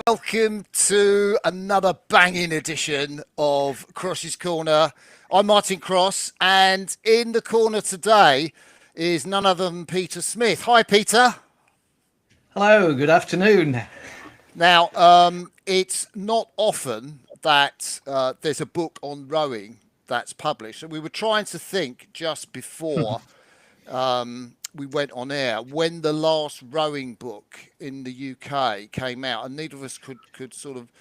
welcome to another banging edition of Cross's Corner. I'm Martin Cross, and in the corner today is none other than Peter Smith. Hi, Peter. Hello, good afternoon. Now, it's not often that there's a book on rowing that's published, and we were trying to think just before we went on air when the last rowing book in the UK came out, and neither of us could sort of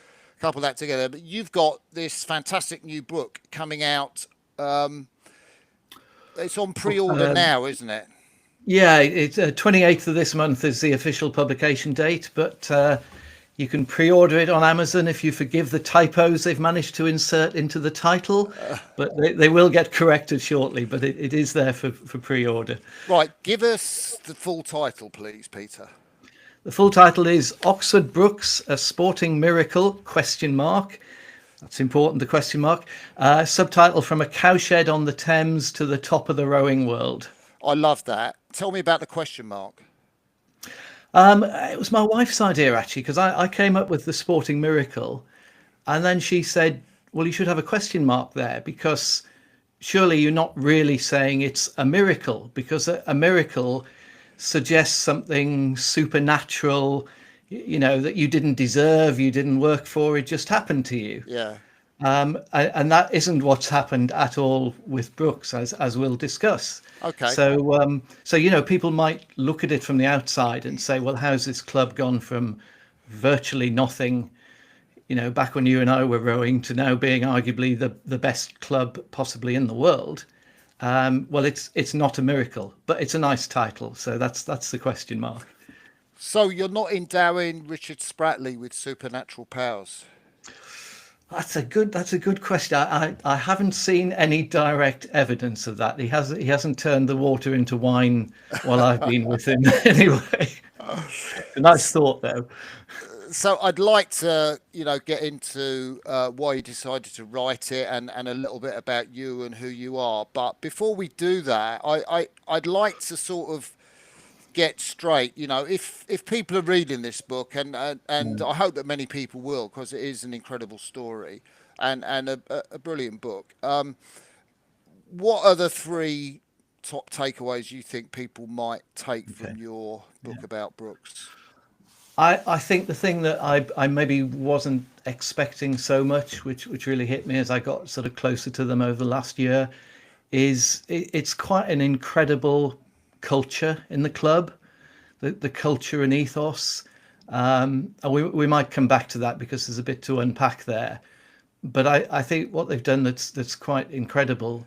couple that together. But you've got this fantastic new book coming out. It's on pre-order Um, now, isn't it? yeah, it's 28th of this month is the official publication date, but you can pre-order it on Amazon if you forgive the typos they've managed to insert into the title, but they will get corrected shortly, but it is there for pre-order. Right, give us the full title, please, Peter. The full title is Oxford Brookes, a Sporting Miracle, question mark. That's important, the question mark. Subtitle From a Cowshed on the Thames to the Top of the Rowing World. I love that. Tell me about the question mark. It was my wife's idea, actually, because I came up with the Sporting Miracle, and then she said, well, you should have a question mark there, because surely you're not really saying it's a miracle, because a miracle suggests something supernatural, that you didn't deserve, you didn't work for, it just happened to you. Yeah. And that isn't what's happened at all with Brooks, as we'll discuss. Okay. So people might look at it from the outside and say, well, how's this club gone from virtually nothing, back when you and I were rowing, to now being arguably the best club possibly in the world? Well, it's not a miracle, but it's a nice title. So that's the question mark. So you're not endowing Richard Spratley with supernatural powers? That's a good question. I haven't seen any direct evidence of that. He hasn't turned the water into wine while I've been with him anyway. A nice thought though. So I'd like to, get into why you decided to write it and a little bit about you and who you are. But before we do that, I'd like to sort of get straight. If people are reading this book, and I hope that many people will, because it is an incredible story and a brilliant book. What are the three top takeaways you think people might take Okay. from your book Yeah. about Brooks? I think the thing that I maybe wasn't expecting so much, which really hit me as I got sort of closer to them over the last year, is it's quite an incredible culture in the club, the culture and ethos. And we might come back to that because there's a bit to unpack there. But I think what they've done that's quite incredible,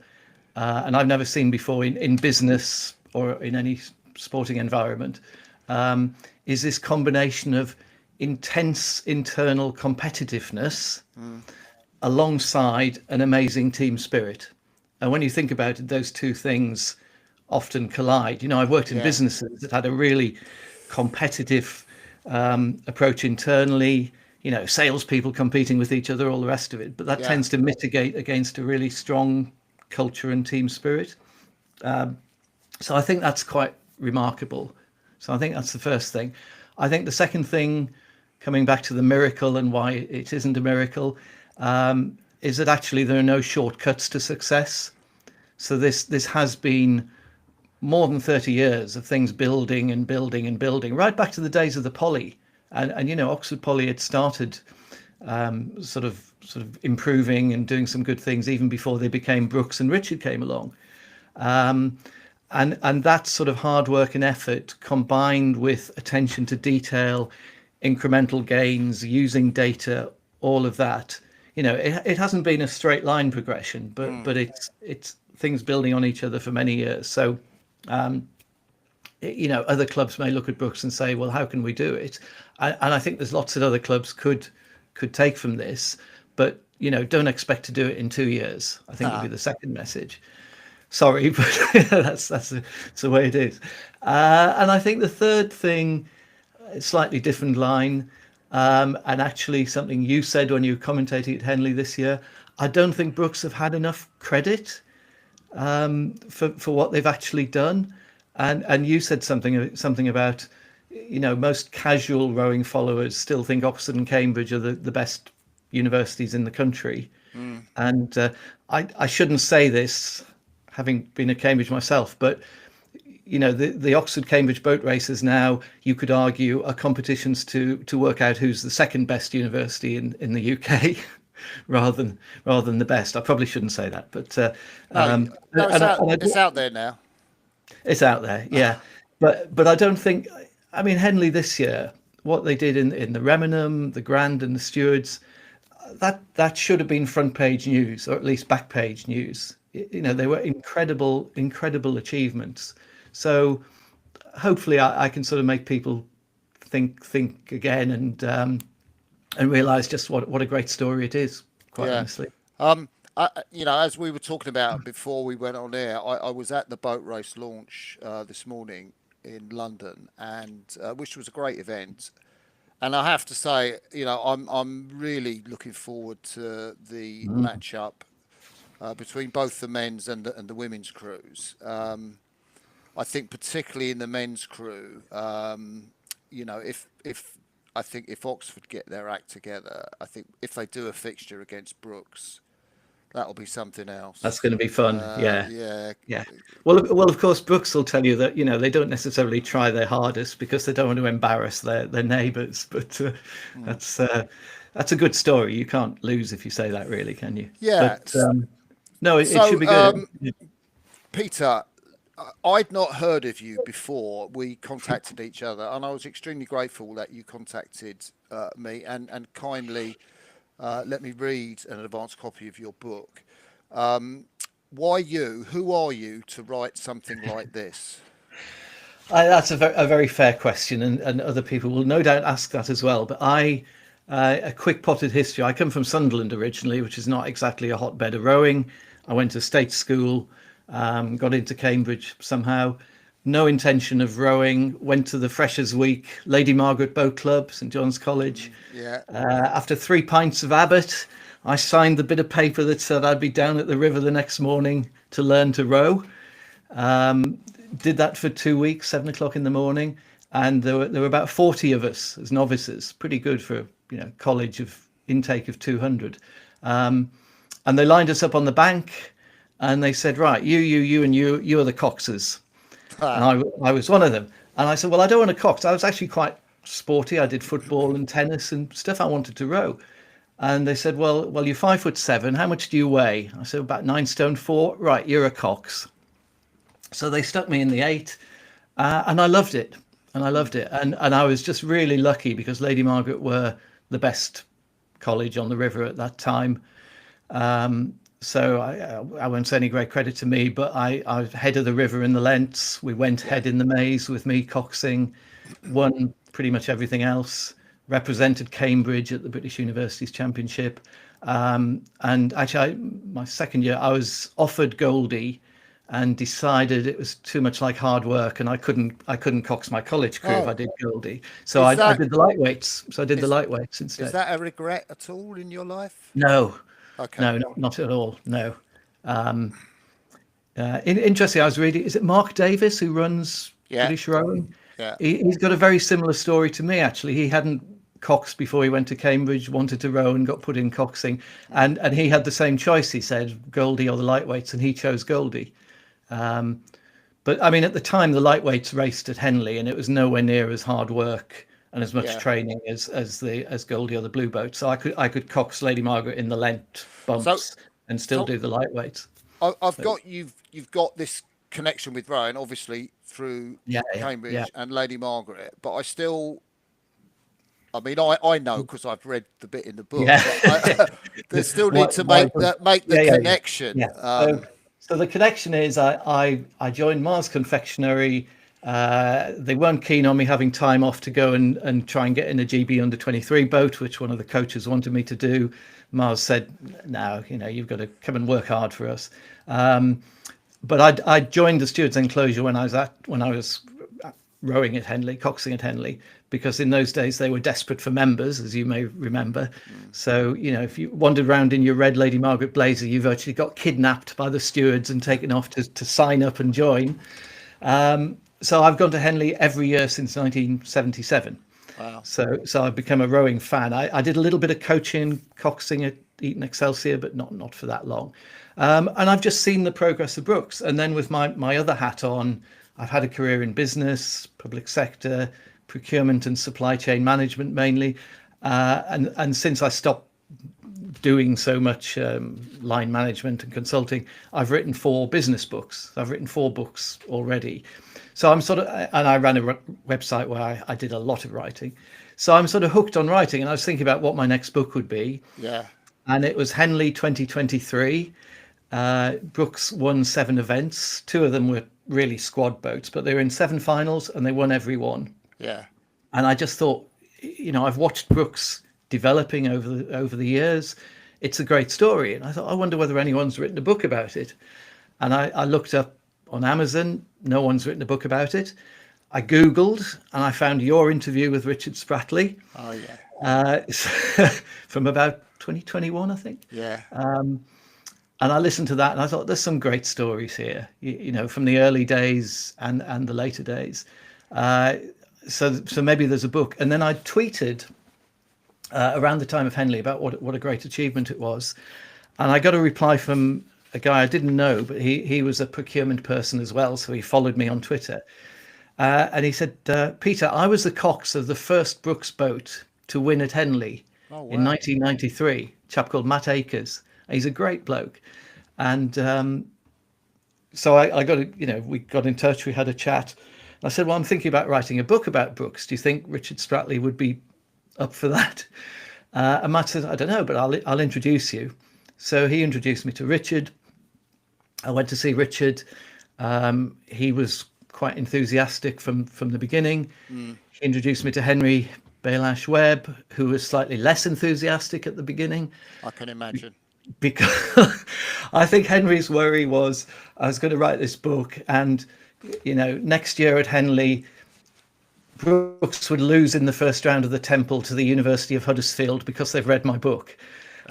and I've never seen before in business or in any sporting environment, is this combination of intense internal competitiveness alongside an amazing team spirit. And when you think about it, those two things often collide. I've worked in Yeah, businesses that had a really competitive approach internally, salespeople competing with each other, all the rest of it. But that yeah. tends to mitigate against a really strong culture and team spirit. So I think that's quite remarkable. So I think that's the first thing. I think the second thing, coming back to the miracle and why it isn't a miracle, is that actually there are no shortcuts to success. So this has been more than 30 years of things building and building and building, right back to the days of the Poly. And Oxford Poly had started sort of improving and doing some good things even before they became Brooks and Richard came along. And that sort of hard work and effort combined with attention to detail, incremental gains, using data, all of that, it hasn't been a straight line progression, but it's things building on each other for many years. So other clubs may look at Brooks and say, well, how can we do it? And I think there's lots that other clubs could take from this, but don't expect to do it in 2 years, I think would be Ah, the second message. Sorry, but that's the way it is. And I think the third thing, a slightly different line, and actually something you said when you were commentating at Henley this year. I don't think Brooks have had enough credit for what they've actually done. And you said something about most casual rowing followers still think Oxford and Cambridge are the best universities in the country. And I shouldn't say this, having been at Cambridge myself, but the Oxford Cambridge boat races now, you could argue, are competitions to work out who's the second best university in the UK, rather than the best. I probably shouldn't say that, but it's out there now. It's out there, yeah. But I don't think. I mean, Henley this year, what they did in the Remenham, the Grand, and the Stewards, that should have been front page news, or at least back page news. They were incredible achievements. So hopefully I can sort of make people think again and realise just what a great story it is, quite honestly. As we were talking about before we went on air, I was at the boat race launch this morning in London, and which was a great event. And I have to say, I'm really looking forward to the matchup between both the men's and the women's crews. I think particularly in the men's crew, if Oxford get their act together, I think if they do a fixture against Brookes, that'll be something else. That's going to be fun. Yeah. Well, of course, Brookes will tell you that they don't necessarily try their hardest because they don't want to embarrass their neighbours. But that's a good story. You can't lose if you say that, really, can you? Yeah. But, no, it should be good. Peter, I'd not heard of you before we contacted each other, and I was extremely grateful that you contacted me and kindly let me read an advance copy of your book. Why you? Who are you to write something like this? That's a very fair question, and other people will no doubt ask that as well. But a quick potted history. I come from Sunderland originally, which is not exactly a hotbed of rowing. I went to state school, got into Cambridge somehow. No intention of rowing. Went to the Freshers' Week, Lady Margaret Boat Club, St John's College. Yeah. After 3 pints of Abbott, I signed the bit of paper that said I'd be down at the river the next morning to learn to row. Did that for 2 weeks, 7 o'clock in the morning, and there were about 40 of us as novices. Pretty good for college of intake of 200. And they lined us up on the bank, and they said, right, you and you are the coxers. And I was one of them. And I said, well, I don't want to cox. I was actually quite sporty. I did football and tennis and stuff. I wanted to row. And they said, well, you're 5'7". How much do you weigh? I said, about 9 stone 4. Right, you're a cox. So they stuck me in the 8, and I loved it. And I was just really lucky because Lady Margaret were the best college on the river at that time. So I won't say any great credit to me, but I was head of the river in the Lents. We went head in the maze with me, Coxing, won pretty much everything else, represented Cambridge at the British Universities Championship. And actually, my second year, I was offered Goldie and decided it was too much like hard work, and I couldn't cox my college crew if I did Goldie. So I did the lightweights. So I did the lightweights instead. Is that a regret at all in your life? No. Okay. No, not at all. No. Interesting. I was reading. Is it Mark Davis who runs British rowing? Yeah. He's got a very similar story to me. Actually, he hadn't coxed before he went to Cambridge. Wanted to row and got put in coxing, and he had the same choice. He said Goldie or the lightweights, and he chose Goldie. But I mean, at the time, the lightweights raced at Henley, and it was nowhere near as hard work and as much training as Goldie or the Blue Boat. So I could cox Lady Margaret in the Lent bumps and still do the lightweights. You've got this connection with rowing, obviously through Cambridge and Lady Margaret, but I know because I've read the bit in the book. But they still need to make the connection. Yeah. So the connection is I joined Mars Confectionery. They weren't keen on me having time off to go and try and get in a GB under 23 boat, which one of the coaches wanted me to do. Mars said, no, you've got to come and work hard for us. But I joined the Stewards Enclosure when I was rowing at Henley, coxing at Henley, because in those days they were desperate for members, as you may remember. So, if you wandered around in your red Lady Margaret blazer, you virtually got kidnapped by the stewards and taken off to sign up and join. So I've gone to Henley every year since 1977. Wow. So I've become a rowing fan. I did a little bit of coaching, Coxing at Eton Excelsior, but not for that long. And I've just seen the progress of Brooks. And then with my other hat on, I've had a career in business, public sector, procurement and supply chain management mainly. And since I stopped doing so much line management and consulting, I've written 4 business books. I've written 4 books already. So I'm sort of, and I ran a website where I did a lot of writing. So I'm sort of hooked on writing, and I was thinking about what my next book would be. Yeah. And it was Henley 2023. Brooks won 7 events. 2 of them were really squad boats, but they were in 7 finals and they won every one. Yeah. And I just thought, I've watched Brooks developing over the years. It's a great story. And I thought, I wonder whether anyone's written a book about it. And I looked up on Amazon. No one's written a book about it. I Googled and I found your interview with Richard Spratley. Oh, yeah. From about 2021, I think. Yeah. And I listened to that and I thought, there's some great stories here, from the early days and the later days. So maybe there's a book. And then I tweeted around the time of Henley about what a great achievement it was. And I got a reply from a guy I didn't know, but he was a procurement person as well. So he followed me on Twitter. And he said, Peter, I was the cox of the first Brooks boat to win at Henley in 1993, a chap called Matt Akers. He's a great bloke. And so I got, we got in touch, we had a chat. I said, well, I'm thinking about writing a book about Brooks. Do you think Richard Spratley would be up for that? And Matt said, I don't know, but I'll introduce you. So he introduced me to Richard. I went to see Richard. He was quite enthusiastic from the beginning. He introduced me to Henry Baylash Webb, who was slightly less enthusiastic at the beginning. I can imagine. Because I think Henry's worry was I was going to write this book and, next year at Henley, Brooks would lose in the first round of the Temple to the University of Huddersfield because they've read my book.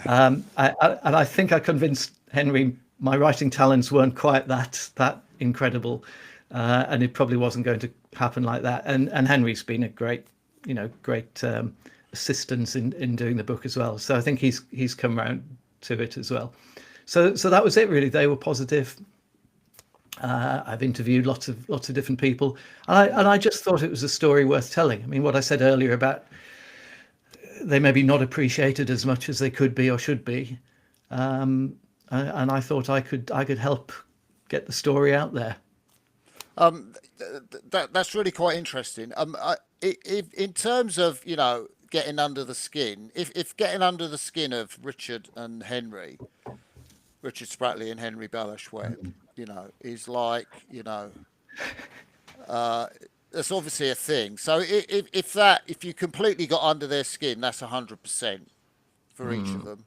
And I think I convinced Henry my writing talents weren't quite that incredible, and it probably wasn't going to happen like that. And Henry's been a great assistance in doing the book as well. So I think he's come round to it as well. So that was it really. They were positive. I've interviewed lots of different people, and I just thought it was a story worth telling. I mean, what I said earlier about they maybe not appreciated as much as they could be or should be, and I thought I could help get the story out there. That's really quite interesting. In terms of getting under the skin, if getting under the skin of Richard Spratley and Henry Baylash Webb, is like that's obviously a thing. So if you completely got under their skin, that's 100% for each of them.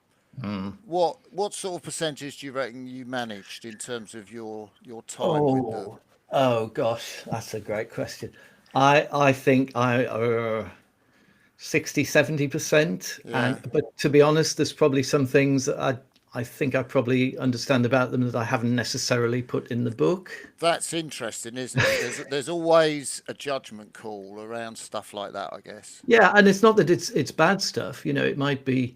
What sort of percentage do you reckon you managed in terms of your time with them? Oh gosh, that's a great question. I think 60-70%. Yeah. But to be honest, there's probably some things that I think I probably understand about them that I haven't necessarily put in the book. That's interesting, isn't it? There's always a judgment call around stuff like that, I guess. Yeah, and it's not that it's bad stuff. It might be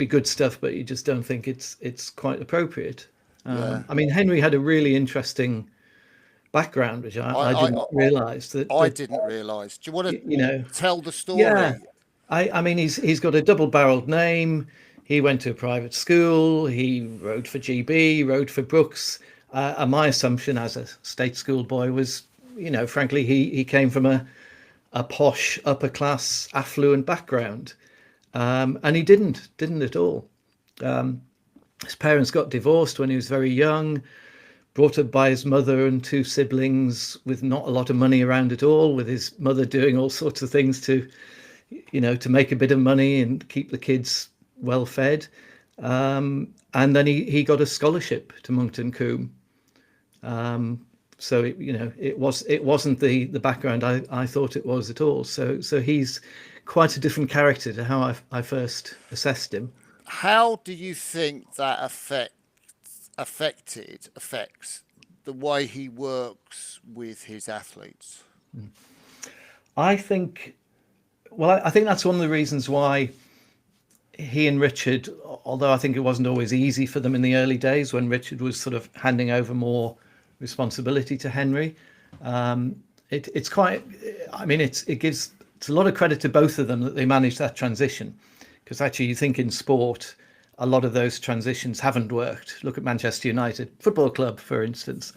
good stuff, but you just don't think it's quite appropriate. Yeah. I mean, Henry had a really interesting background, which I didn't realise. I didn't realise. Do you want to tell the story? Yeah, I mean, he's got a double-barreled name. He went to a private school. He rowed for GB, rowed for Brooks. And my assumption as a state school boy was, frankly, he came from a posh, upper-class, affluent background. And he didn't at all. His parents got divorced when he was very young, brought up by his mother and 2 siblings with not a lot of money around at all, with his mother doing all sorts of things to make a bit of money and keep the kids well fed. And then he got a scholarship to Moncton Combe. So it wasn't the background I thought it was at all. So he's quite a different character to how I first assessed him. How do you think that affects the way he works with his athletes? I think, well, I think that's one of the reasons why he and Richard, although I think it wasn't always easy for them in the early days when Richard was sort of handing over more responsibility to Henry, it's quite, I mean, it's a lot of credit to both of them that they managed that transition, because actually you think in sport, a lot of those transitions haven't worked. Look at Manchester United Football Club, for instance.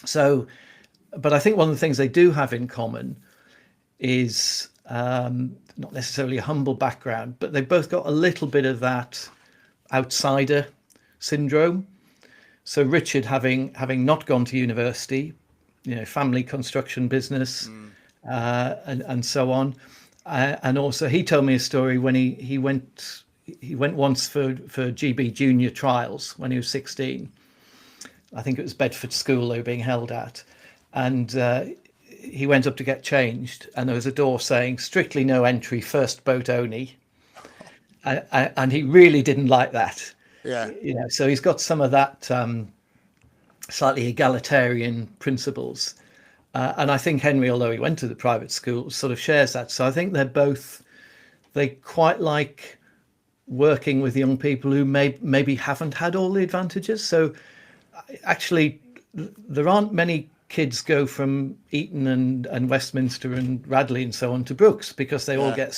So, but I think one of the things they do have in common is not necessarily a humble background, but they've both got a little bit of that outsider syndrome. So Richard, having not gone to university, family construction business, and so on, and also he told me a story when he went once for GB junior trials when he was 16. I think it was Bedford School they were being held at, and he went up to get changed, and there was a door saying strictly no entry, first boat only, and he really didn't like that. Yeah. So he's got some of that slightly egalitarian principles, and I think Henry, although he went to the private school, sort of shares that. So I think they quite like working with young people who maybe haven't had all the advantages. So actually, there aren't many kids go from Eton and Westminster and Radley and so on to Brookes, because they all get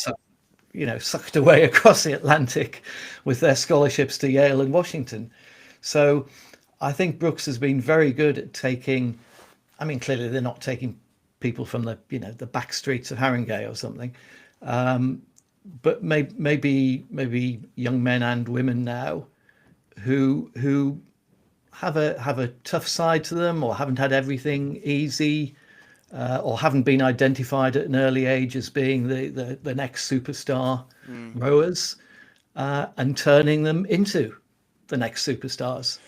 sucked away across the Atlantic with their scholarships to Yale and Washington. So I think Brookes has been very good at taking, I mean, clearly they're not taking people from the back streets of Haringey or something, but maybe young men and women now who have a tough side to them, or haven't had everything easy, or haven't been identified at an early age as being the next superstar rowers, and turning them into the next superstars.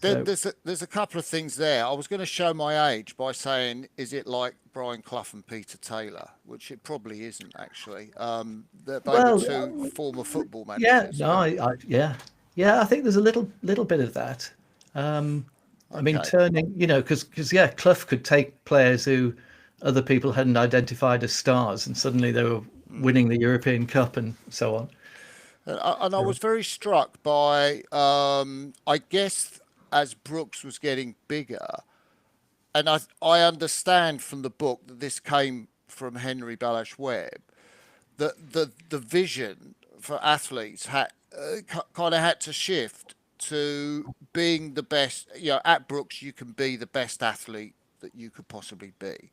There's a couple of things there. I was going to show my age by saying, is it like Brian Clough and Peter Taylor? Which it probably isn't, actually. They were two former football managers. I think there's a little bit of that. I mean, turning, because Clough could take players who other people hadn't identified as stars, and suddenly they were winning the European Cup and so on. And I was very struck by, I guess, as Brookes was getting bigger, and I understand from the book that this came from Henry Balash Webb, that the vision for athletes had to shift to being the best. At Brookes you can be the best athlete that you could possibly be.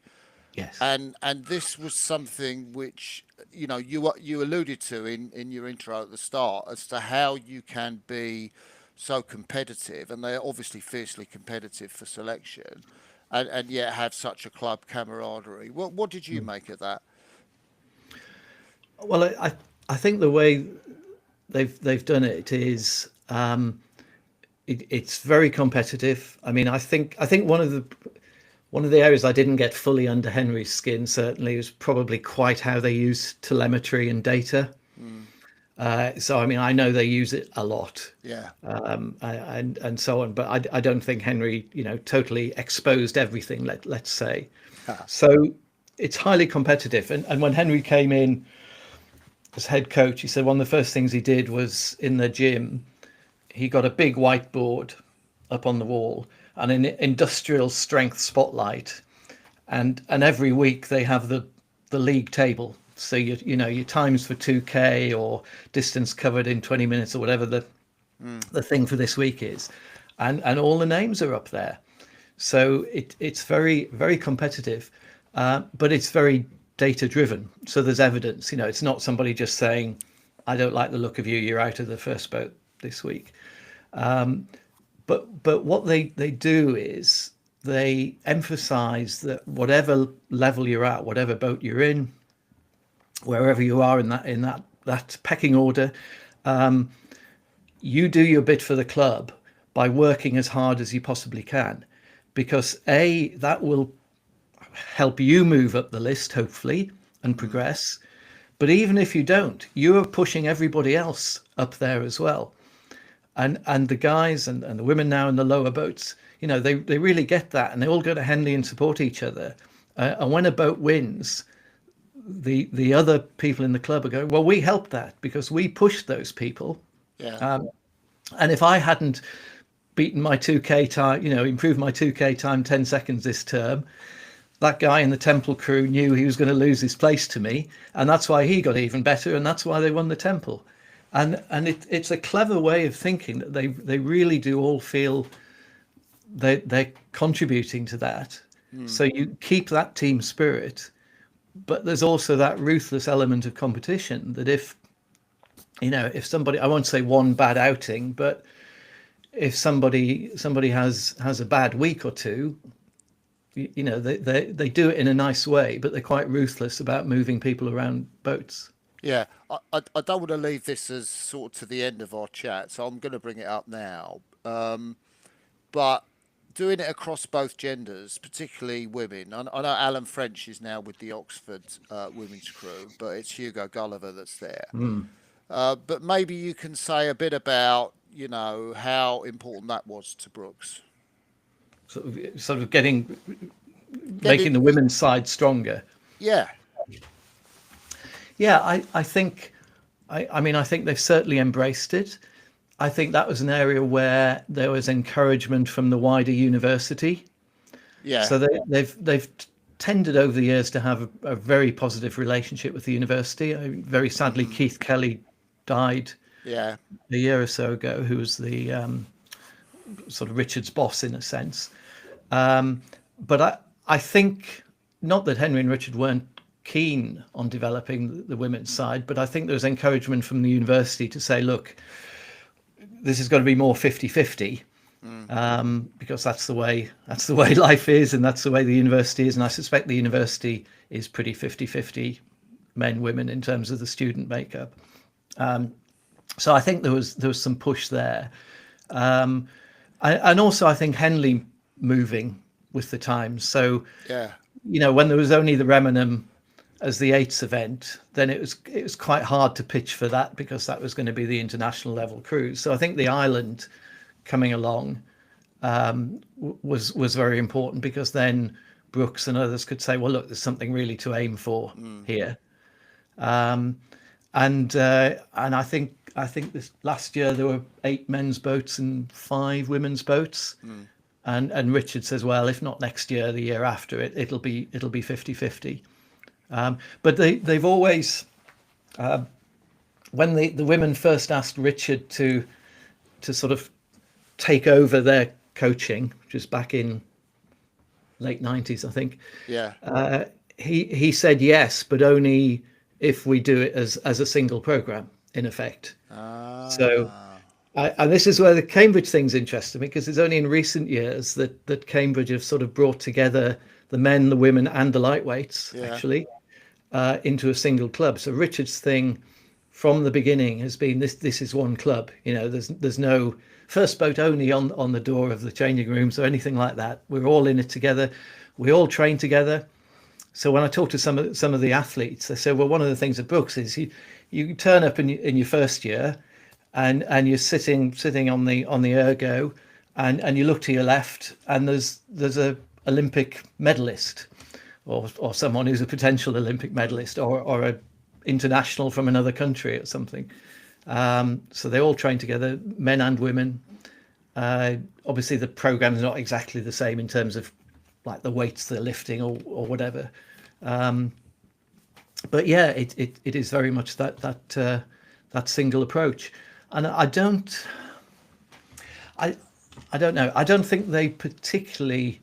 Yes. And this was something which you alluded to in your intro at the start, as to how you can be so competitive, and they're obviously fiercely competitive for selection, and yet have such a club camaraderie. What did you make of that? Well, I think the way they've done it is it's very competitive. I mean, I think one of the areas I didn't get fully under Henry's skin certainly was probably quite how they use telemetry and data. So I mean, I know they use it a lot, and so on, but I don't think Henry totally exposed everything, let's say. So it's highly competitive, and when Henry came in as head coach, he said one of the first things he did was, in the gym, he got a big whiteboard up on the wall and an industrial strength spotlight, and every week they have the league table. So your times for 2K or distance covered in 20 minutes or whatever the thing for this week is, and all the names are up there. So it's very, very competitive, but it's very data driven. So there's evidence. It's not somebody just saying, "I don't like the look of you. You're out of the first boat this week." But what they do is they emphasize that whatever level you're at, whatever boat you're in, wherever you are in that pecking order, you do your bit for the club by working as hard as you possibly can, because that will help you move up the list, hopefully, and progress. But even if you don't, you are pushing everybody else up there as well. And the guys and the women now in the lower boats, they really get that, and they all go to Henley and support each other. And when a boat wins, the other people in the club are going, well, we helped that because we pushed those people. Yeah. And if I hadn't beaten my 2K time, improved my 2K time 10 seconds this term, that guy in the Temple crew knew he was going to lose his place to me, and that's why he got even better, and that's why they won the Temple. And it's a clever way of thinking that they really do all feel they're contributing to that. So you keep that team spirit, but there's also that ruthless element of competition that if somebody, I won't say one bad outing, but if somebody has a bad week or two, they do it in a nice way, but they're quite ruthless about moving people around boats. Yeah, I don't want to leave this as sort of to the end of our chat, so I'm going to bring it up now. But doing it across both genders, particularly women. I know Alan French is now with the Oxford women's crew, but it's Hugo Gulliver that's there. But maybe you can say a bit about, how important that was to Brookes. Sort of making the women's side stronger. Yeah. Yeah, I think, I think they've certainly embraced it. I think that was an area where there was encouragement from the wider university. Yeah. So they've tended over the years to have a very positive relationship with the university. Very sadly, Keith Kelly died a year or so ago, who was the sort of Richard's boss in a sense. But I think, not that Henry and Richard weren't keen on developing the women's side, but I think there was encouragement from the university to say, look, this is going to be more 50-50, because that's the way life is, and that's the way the university is. And I suspect the university is pretty 50-50 men, women in terms of the student makeup. So I think there was some push there. And also I think Henley moving with the times. So, when there was only the Remenham as the eights event, then it was quite hard to pitch for that, because that was going to be the international level cruise. So I think the island coming along was very important, because then Brookes and others could say, well, look, there's something really to aim for here. And I think this last year there were 8 men's boats and 5 women's boats. And Richard says, well, if not next year, the year after, it'll be 50-50. But they've always, when the women first asked Richard to sort of take over their coaching, which was back in late 90s, I think. Yeah. He said yes, but only if we do it as a single program, in effect. So, and this is where the Cambridge thing's interesting, because it's only in recent years that Cambridge have sort of brought together the men, the women, and the lightweights actually into a single club. So Richard's thing from the beginning has been this is one club. There's no first boat only on the door of the changing rooms or anything like that. We're all in it together. We all train together. So when I talk to some of the athletes, they say, well, one of the things at Brookes is you turn up in your first year, and you're sitting on the ergo, and you look to your left, and there's a Olympic medalist, or someone who's a potential Olympic medalist, or a international from another country or something. So they all train together, men and women. Obviously the program's not exactly the same in terms of like the weights they're lifting or whatever. But yeah, it is very much that single approach. And I don't know. I don't think they particularly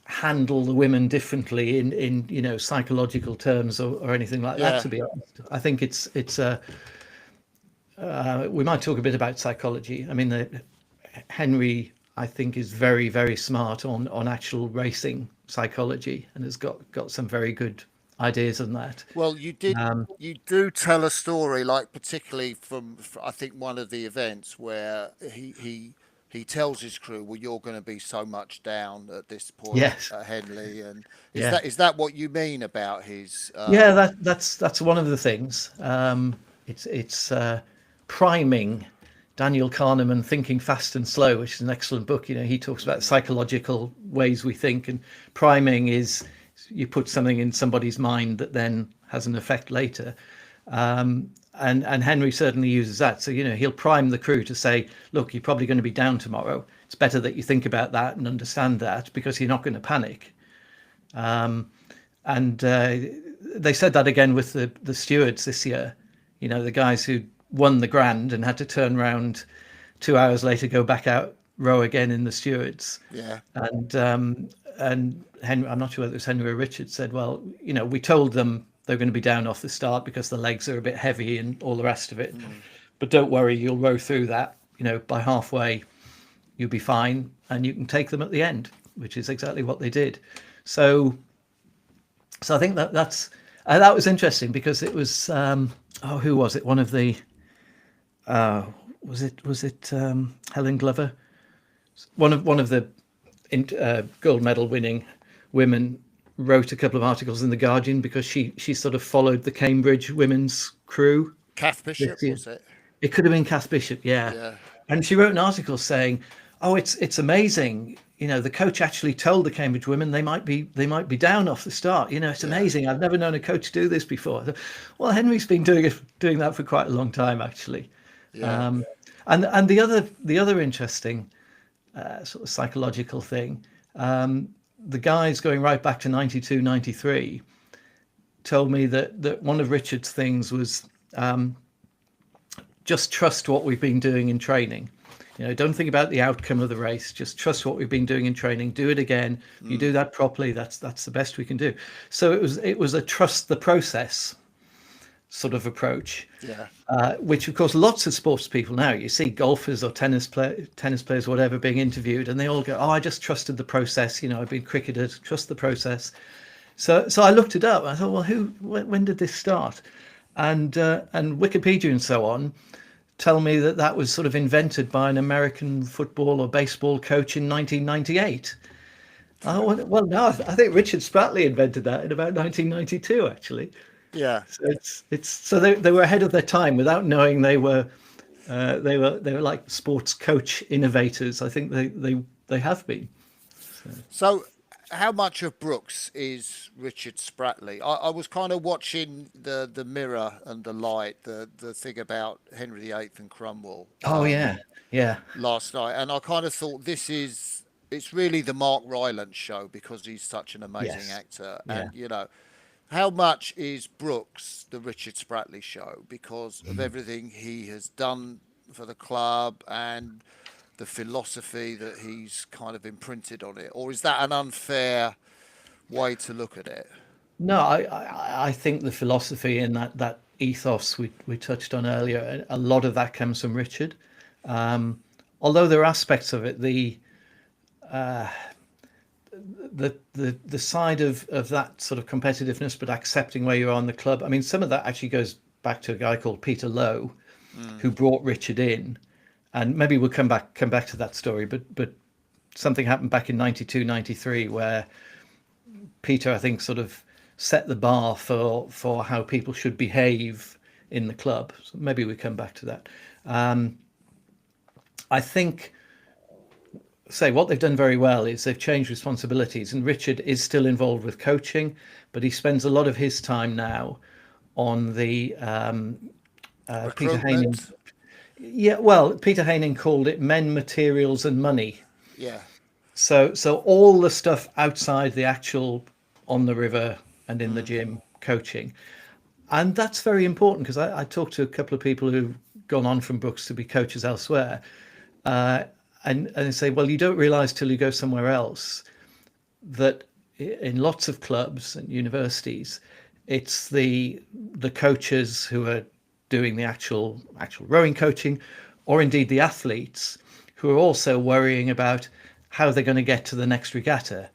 handle the women differently in psychological terms or anything like that, to be honest. I think it's we might talk a bit about psychology. I mean, Henry, I think, is very, very smart on actual racing psychology, and has got some very good ideas on that. Well, you do tell a story, like particularly from I think one of the events where he tells his crew, well, you're going to be so much down at this point at Henley, and is that what you mean about his? That's one of the things. It's priming Daniel Kahneman, Thinking Fast and Slow, which is an excellent book. He talks about psychological ways we think, and priming is you put something in somebody's mind that then has an effect later. And Henry certainly uses that. So, he'll prime the crew to say, look, you're probably going to be down tomorrow. It's better that you think about that and understand that, because you're not going to panic. And they said that again with the stewards this year, the guys who won the Grand and had to turn around 2 hours later, go back out, row again in the stewards. Yeah. And Henry, I'm not sure whether it was Henry or Richard, said, well, we told them they're going to be down off the start because the legs are a bit heavy and all the rest of it. But don't worry, you'll row through that. By halfway, you'll be fine, and you can take them at the end, which is exactly what they did. So I think that was interesting, because it was who was it? One of the was it Helen Glover? One of the gold medal winning women wrote a couple of articles in the Guardian because she sort of followed the Cambridge women's crew. Kath Bishop, was it? It could have been Kath Bishop, yeah. And she wrote an article saying, "Oh, it's amazing. The coach actually told the Cambridge women they might be down off the start. It's amazing. I've never known a coach do this before." Well, Henry's been doing that for quite a long time, actually. Yeah. And the other interesting sort of psychological thing, the guys going right back to 92, 93 told me that one of Richard's things was just trust what we've been doing in training. Don't think about the outcome of the race. Just trust what we've been doing in training. Do it again. If you do that properly, that's the best we can do. So it was a trust the process sort of approach. Yeah. Which of course lots of sports people now, you see golfers or tennis players, whatever, being interviewed, and they all go, "Oh, I just trusted the process. I've been cricketed. Trust the process." So I looked it up. I thought, well, when did this start? And Wikipedia and so on tell me that was sort of invented by an American football or baseball coach in 1998. Well, no, I think Richard Spratley invented that in about 1992, actually. Yeah. So they were ahead of their time without knowing they were like sports coach innovators. I think they have been. So how much of Brookes is Richard Spratley? I was kind of watching the Mirror and the Light, the thing about Henry VIII and Cromwell. Oh yeah. Last night, and I kind of thought it's really the Mark Rylance show, because he's such an amazing actor. Yeah. And how much is Brookes the Richard Spratley show because of everything he has done for the club and the philosophy that he's kind of imprinted on it? Or is that an unfair way to look at it? No, I think the philosophy and that ethos we touched on earlier, a lot of that comes from Richard. Although there are aspects of it, the side of that sort of competitiveness, but accepting where you are in the club. I mean, some of that actually goes back to a guy called Peter Lowe, who brought Richard in, and maybe we'll come back to that story. But something happened back in 92, 93 where Peter, I think, sort of set the bar for how people should behave in the club. So maybe we come back to that. I think, what they've done very well is they've changed responsibilities, and Richard is still involved with coaching, but he spends a lot of his time now on the Peter Haining. Yeah, well, Peter Haining called it men, materials, and money. Yeah. So all the stuff outside the actual on the river and in the gym coaching, and that's very important, because I talked to a couple of people who've gone on from Brookes to be coaches elsewhere, and they say, well, you don't realise till you go somewhere else that in lots of clubs and universities, it's the coaches who are doing the actual rowing coaching, or indeed the athletes, who are also worrying about how they're going to get to the next regatta,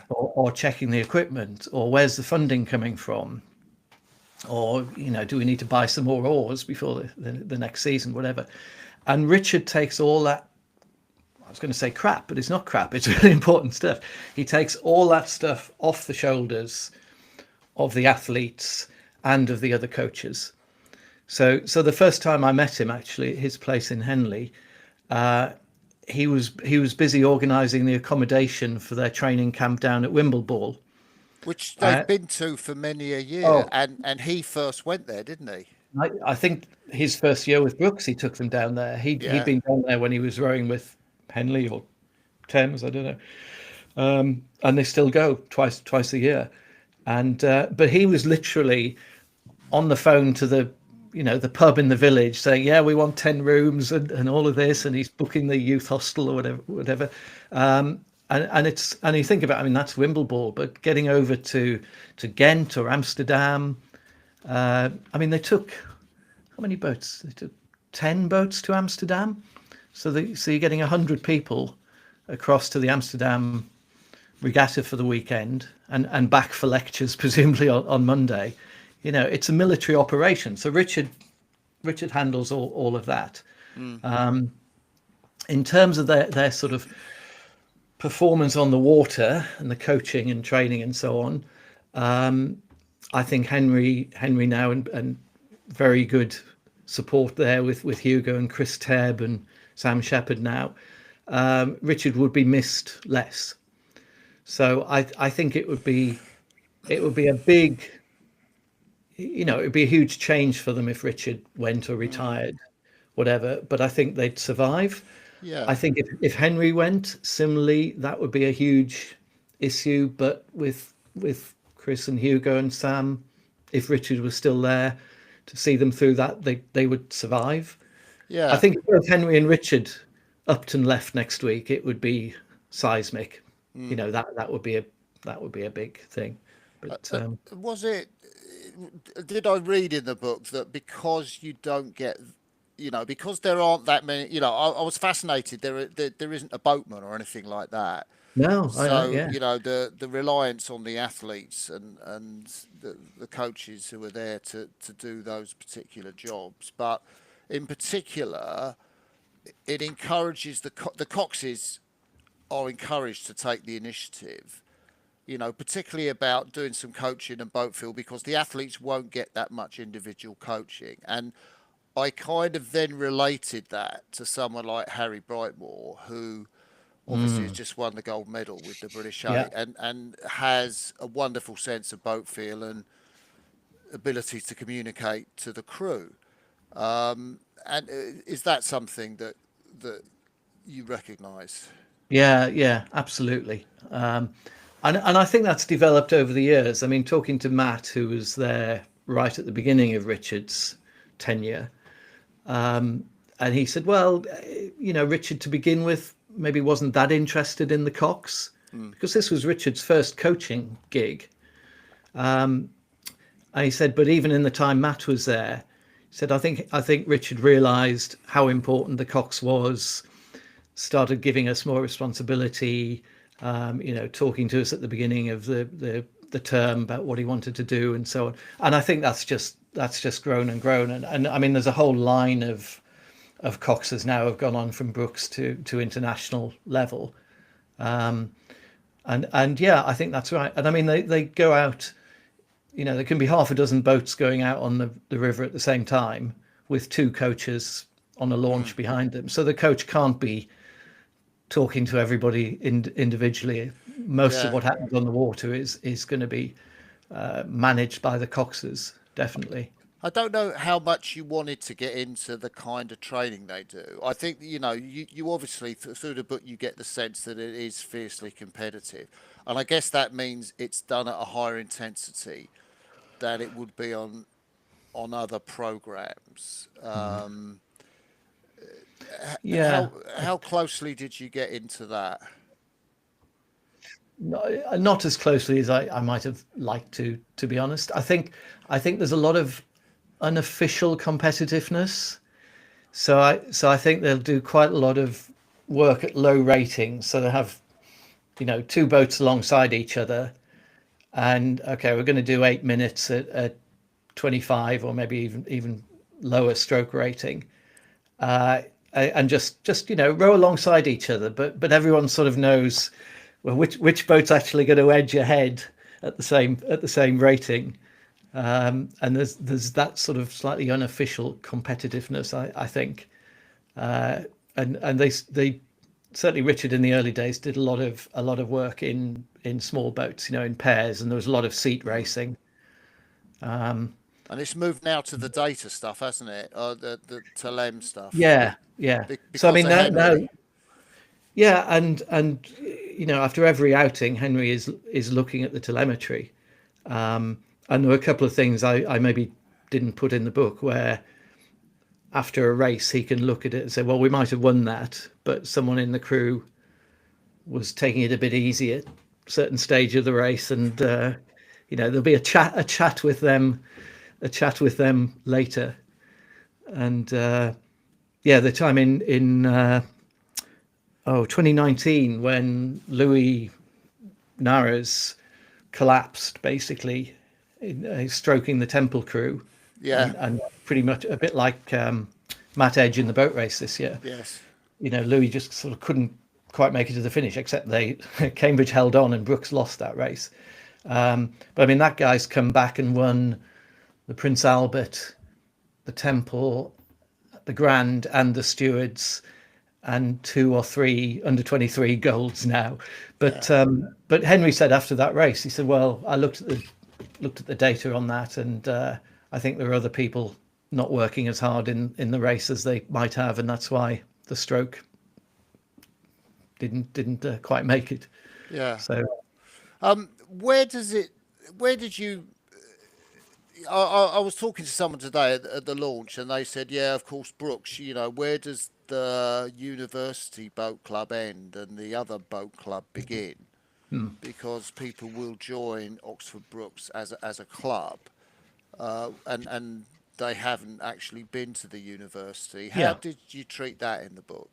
or checking the equipment, or where's the funding coming from, or do we need to buy some more oars before the next season, whatever. And Richard takes all that, I was going to say crap, but it's not crap, it's really important stuff. He takes all that stuff off the shoulders of the athletes and of the other coaches. So the first time I met him, actually, at his place in Henley, he was busy organising the accommodation for their training camp down at Wimbledon. Which they've Uh, been to for many a year, oh, and he first went there, didn't he? I think his first year with Brooks, he took them down there. He'd Yeah, been down there when he was rowing with Henley or Thames, I don't know. And they still go twice a year. And but he was literally on the phone to the pub in the village saying, yeah, we want 10 rooms and all of this, and he's booking the youth hostel or whatever. And you think about, I mean, that's Wimbledon, but getting over to Ghent or Amsterdam, I mean, they took how many boats? They took 10 boats to Amsterdam. So you're getting 100 people across to the Amsterdam regatta for the weekend and back for lectures, presumably on Monday. It's a military operation. So Richard handles all of that. In terms of their sort of performance on the water and the coaching and training and so on, I think Henry now and very good support there with Hugo and Chris Tebb and Sam Shepherd now. Richard would be missed less. So I think it would be a big, it would be a huge change for them if Richard went or retired, whatever. But I think they'd survive. yeah, I think if Henry went, similarly, that would be a huge issue. But with Chris and Hugo and Sam, if Richard was still there to see them through that, they would survive. I yeah. think if both Henry and Richard Upton left next week, it would be seismic. That would be a big thing. But Was it? Did I read in the book that because you don't get, because there aren't that many, I was fascinated. There isn't a boatman or anything like that. no, So, yeah, the reliance on the athletes and the coaches who are there to do those particular jobs. But in particular, it encourages the Coxes are encouraged to take the initiative, particularly about doing some coaching and boat field because the athletes won't get that much individual coaching. And I kind of then related that to someone like Harry Brightmore, who obviously has just won the gold medal with the British yeah. A and has a wonderful sense of boat feel and ability to communicate to the crew. And is that something that you recognise? Yeah, absolutely. And I think that's developed over the years. I mean, talking to Matt, who was there right at the beginning of Richard's tenure, and he said, well, Richard to begin with maybe wasn't that interested in the Cox because this was Richard's first coaching gig. And he said, but even in the time Matt was there, he said, I think Richard realised how important the Cox was, started giving us more responsibility, talking to us at the begining of the term about what he wanted to do and so on. And I think that's just grown and grown. And I mean, there's a whole line of Coxers now have gone on from Brooks to international level. And yeah, I think that's right. And I mean, they go out, there can be half a dozen boats going out on the river at the same time with two coaches on a launch behind them. So the coach can't be talking to everybody individually. Most of Yeah. what happens on the water is going to be managed by the Coxers, definitely. I don't know how much you wanted to get into the kind of training they do. I think, you obviously, through the book, you get the sense that it is fiercely competitive. And I guess that means it's done at a higher intensity than it would be on other programs. Yeah, How closely did you get into that? not as closely as I might have liked to be honest. I think there's a lot of unofficial competitiveness. So I think they'll do quite a lot of work at low ratings. So they'll have, two boats alongside each other, and okay, we're going to do 8 minutes at 25 or maybe even lower stroke rating, and just row alongside each other. But everyone sort of knows, well, which boat's actually going to edge ahead at the same rating. And there's that sort of slightly unofficial competitiveness, I think. And they certainly, Richard in the early days did a lot of work in small boats, in pairs, and there was a lot of seat racing. And it's moved now to the data stuff, hasn't it? The Thames stuff, Yeah. So I because mean, of now, Henry. yeah, and after every outing, Henry is looking at the telemetry. And there were a couple of things I maybe didn't put in the book where after a race he can look at it and say, well, we might have won that, but someone in the crew was taking it a bit easy at a certain stage of the race, and there'll be a chat with them later. And the time in 2019 when Louis Naras collapsed, basically stroking the Temple crew, Yeah. and pretty much a bit like Matt Edge in the boat race this year. Yes. Louis just sort of couldn't quite make it to the finish, except Cambridge held on and Brookes lost that race. But I mean, that guy's come back and won the Prince Albert, the Temple, the Grand, and the Stewards, and 2 or 3 under 23 golds now. But Henry said after that race, he said, well, I looked at the data on that, and I think there are other people not working as hard in the race as they might have, and that's why the stroke didn't quite make it. Yeah. So Where did you? I was talking to someone today at the launch, and they said, yeah, of course, Brookes. Where does the university boat club end and the other boat club begin? Because people will join Oxford Brookes as a club, and they haven't actually been to the university. How yeah. did you treat that in the book?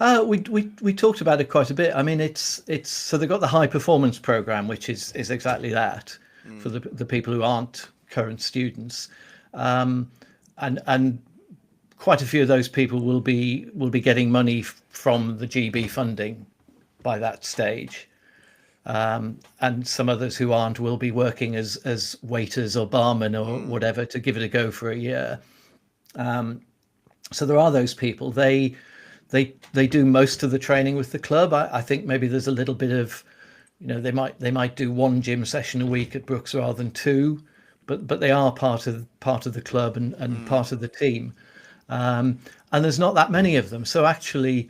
We talked about it quite a bit. I mean, it's so they've got the high performance program, which is exactly that for the people who aren't current students, and quite a few of those people will be getting money from the GB funding by that stage, and some others who aren't will be working as waiters or barmen or whatever to give it a go for a year. So there are those people. They do most of the training with the club. I think maybe there's a little bit of, they might do 1 gym session a week at Brookes rather than 2, but they are part of the club and part of the team. And there's not that many of them. So actually,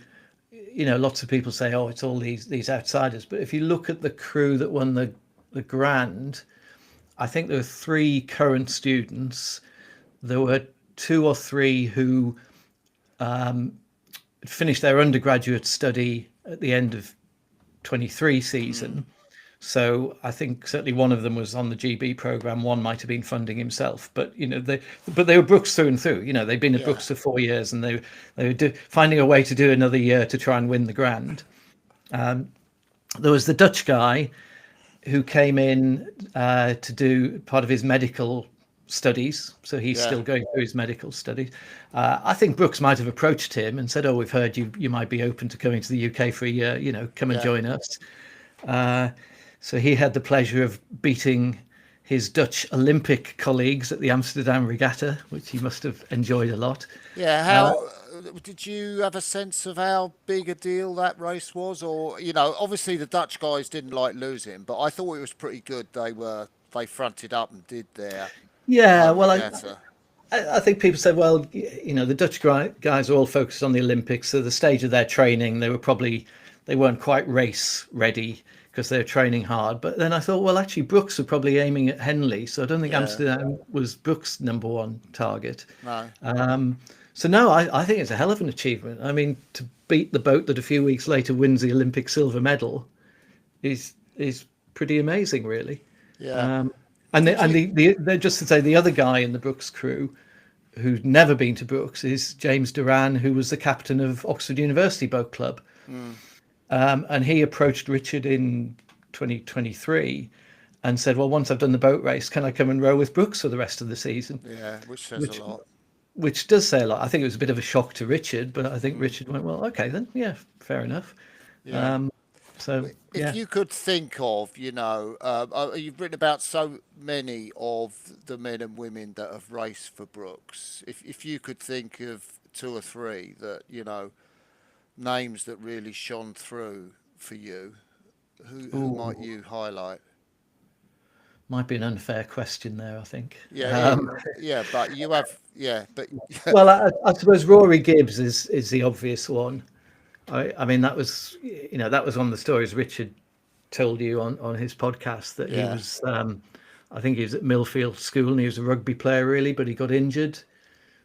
lots of people say, oh, it's all these outsiders. But if you look at the crew that won the Grand, I think there were 3 current students. There were 2 or 3 who finished their undergraduate study at the end of 23 season. So I think certainly one of them was on the GB program. One might have been funding himself, but they were Brookes through and through. They'd been at Brookes for 4 years, and they were finding a way to do another year to try and win the Grand. There was the Dutch guy who came in to do part of his medical studies, so he's still going through his medical studies. I think Brookes might have approached him and said, oh, we've heard you might be open to coming to the UK for a year, come and join us. So he had the pleasure of beating his Dutch Olympic colleagues at the Amsterdam Regatta, which he must have enjoyed a lot. Yeah, how did you have a sense of how big a deal that race was? Or, obviously the Dutch guys didn't like losing, but I thought it was pretty good. They fronted up and did their Yeah, home well, regatta. I think people said, well, the Dutch guys are all focused on the Olympics. So the stage of their training, they weren't quite race ready because they were training hard. But then I thought, well, actually, Brookes were probably aiming at Henley. So I don't think Amsterdam was Brookes' #1 target. No. So no, I think it's a hell of an achievement. I mean, to beat the boat that a few weeks later wins the Olympic silver medal is pretty amazing, really. Yeah. And just to say, the other guy in the Brookes crew who'd never been to Brookes is James Duran, who was the captain of Oxford University Boat Club. And he approached Richard in 2023 and said, well, once I've done the boat race, can I come and row with Brookes for the rest of the season? Yeah, which says a lot. Which does say a lot. I think it was a bit of a shock to Richard, but I think Richard went, well, okay, then, yeah, fair enough. Yeah. So If yeah. you could think of, you've written about so many of the men and women that have raced for Brooks. If you could think of two or three that, names that really shone through for you, who might Ooh, you highlight? might be an unfair question there, I think. Yeah, yeah, but Well, I suppose Rory Gibbs is the obvious one. I mean, that was, that was one of the stories Richard told you on his podcast, that he yeah. was, I think he was at Millfield School and he was a rugby player really, but he got injured.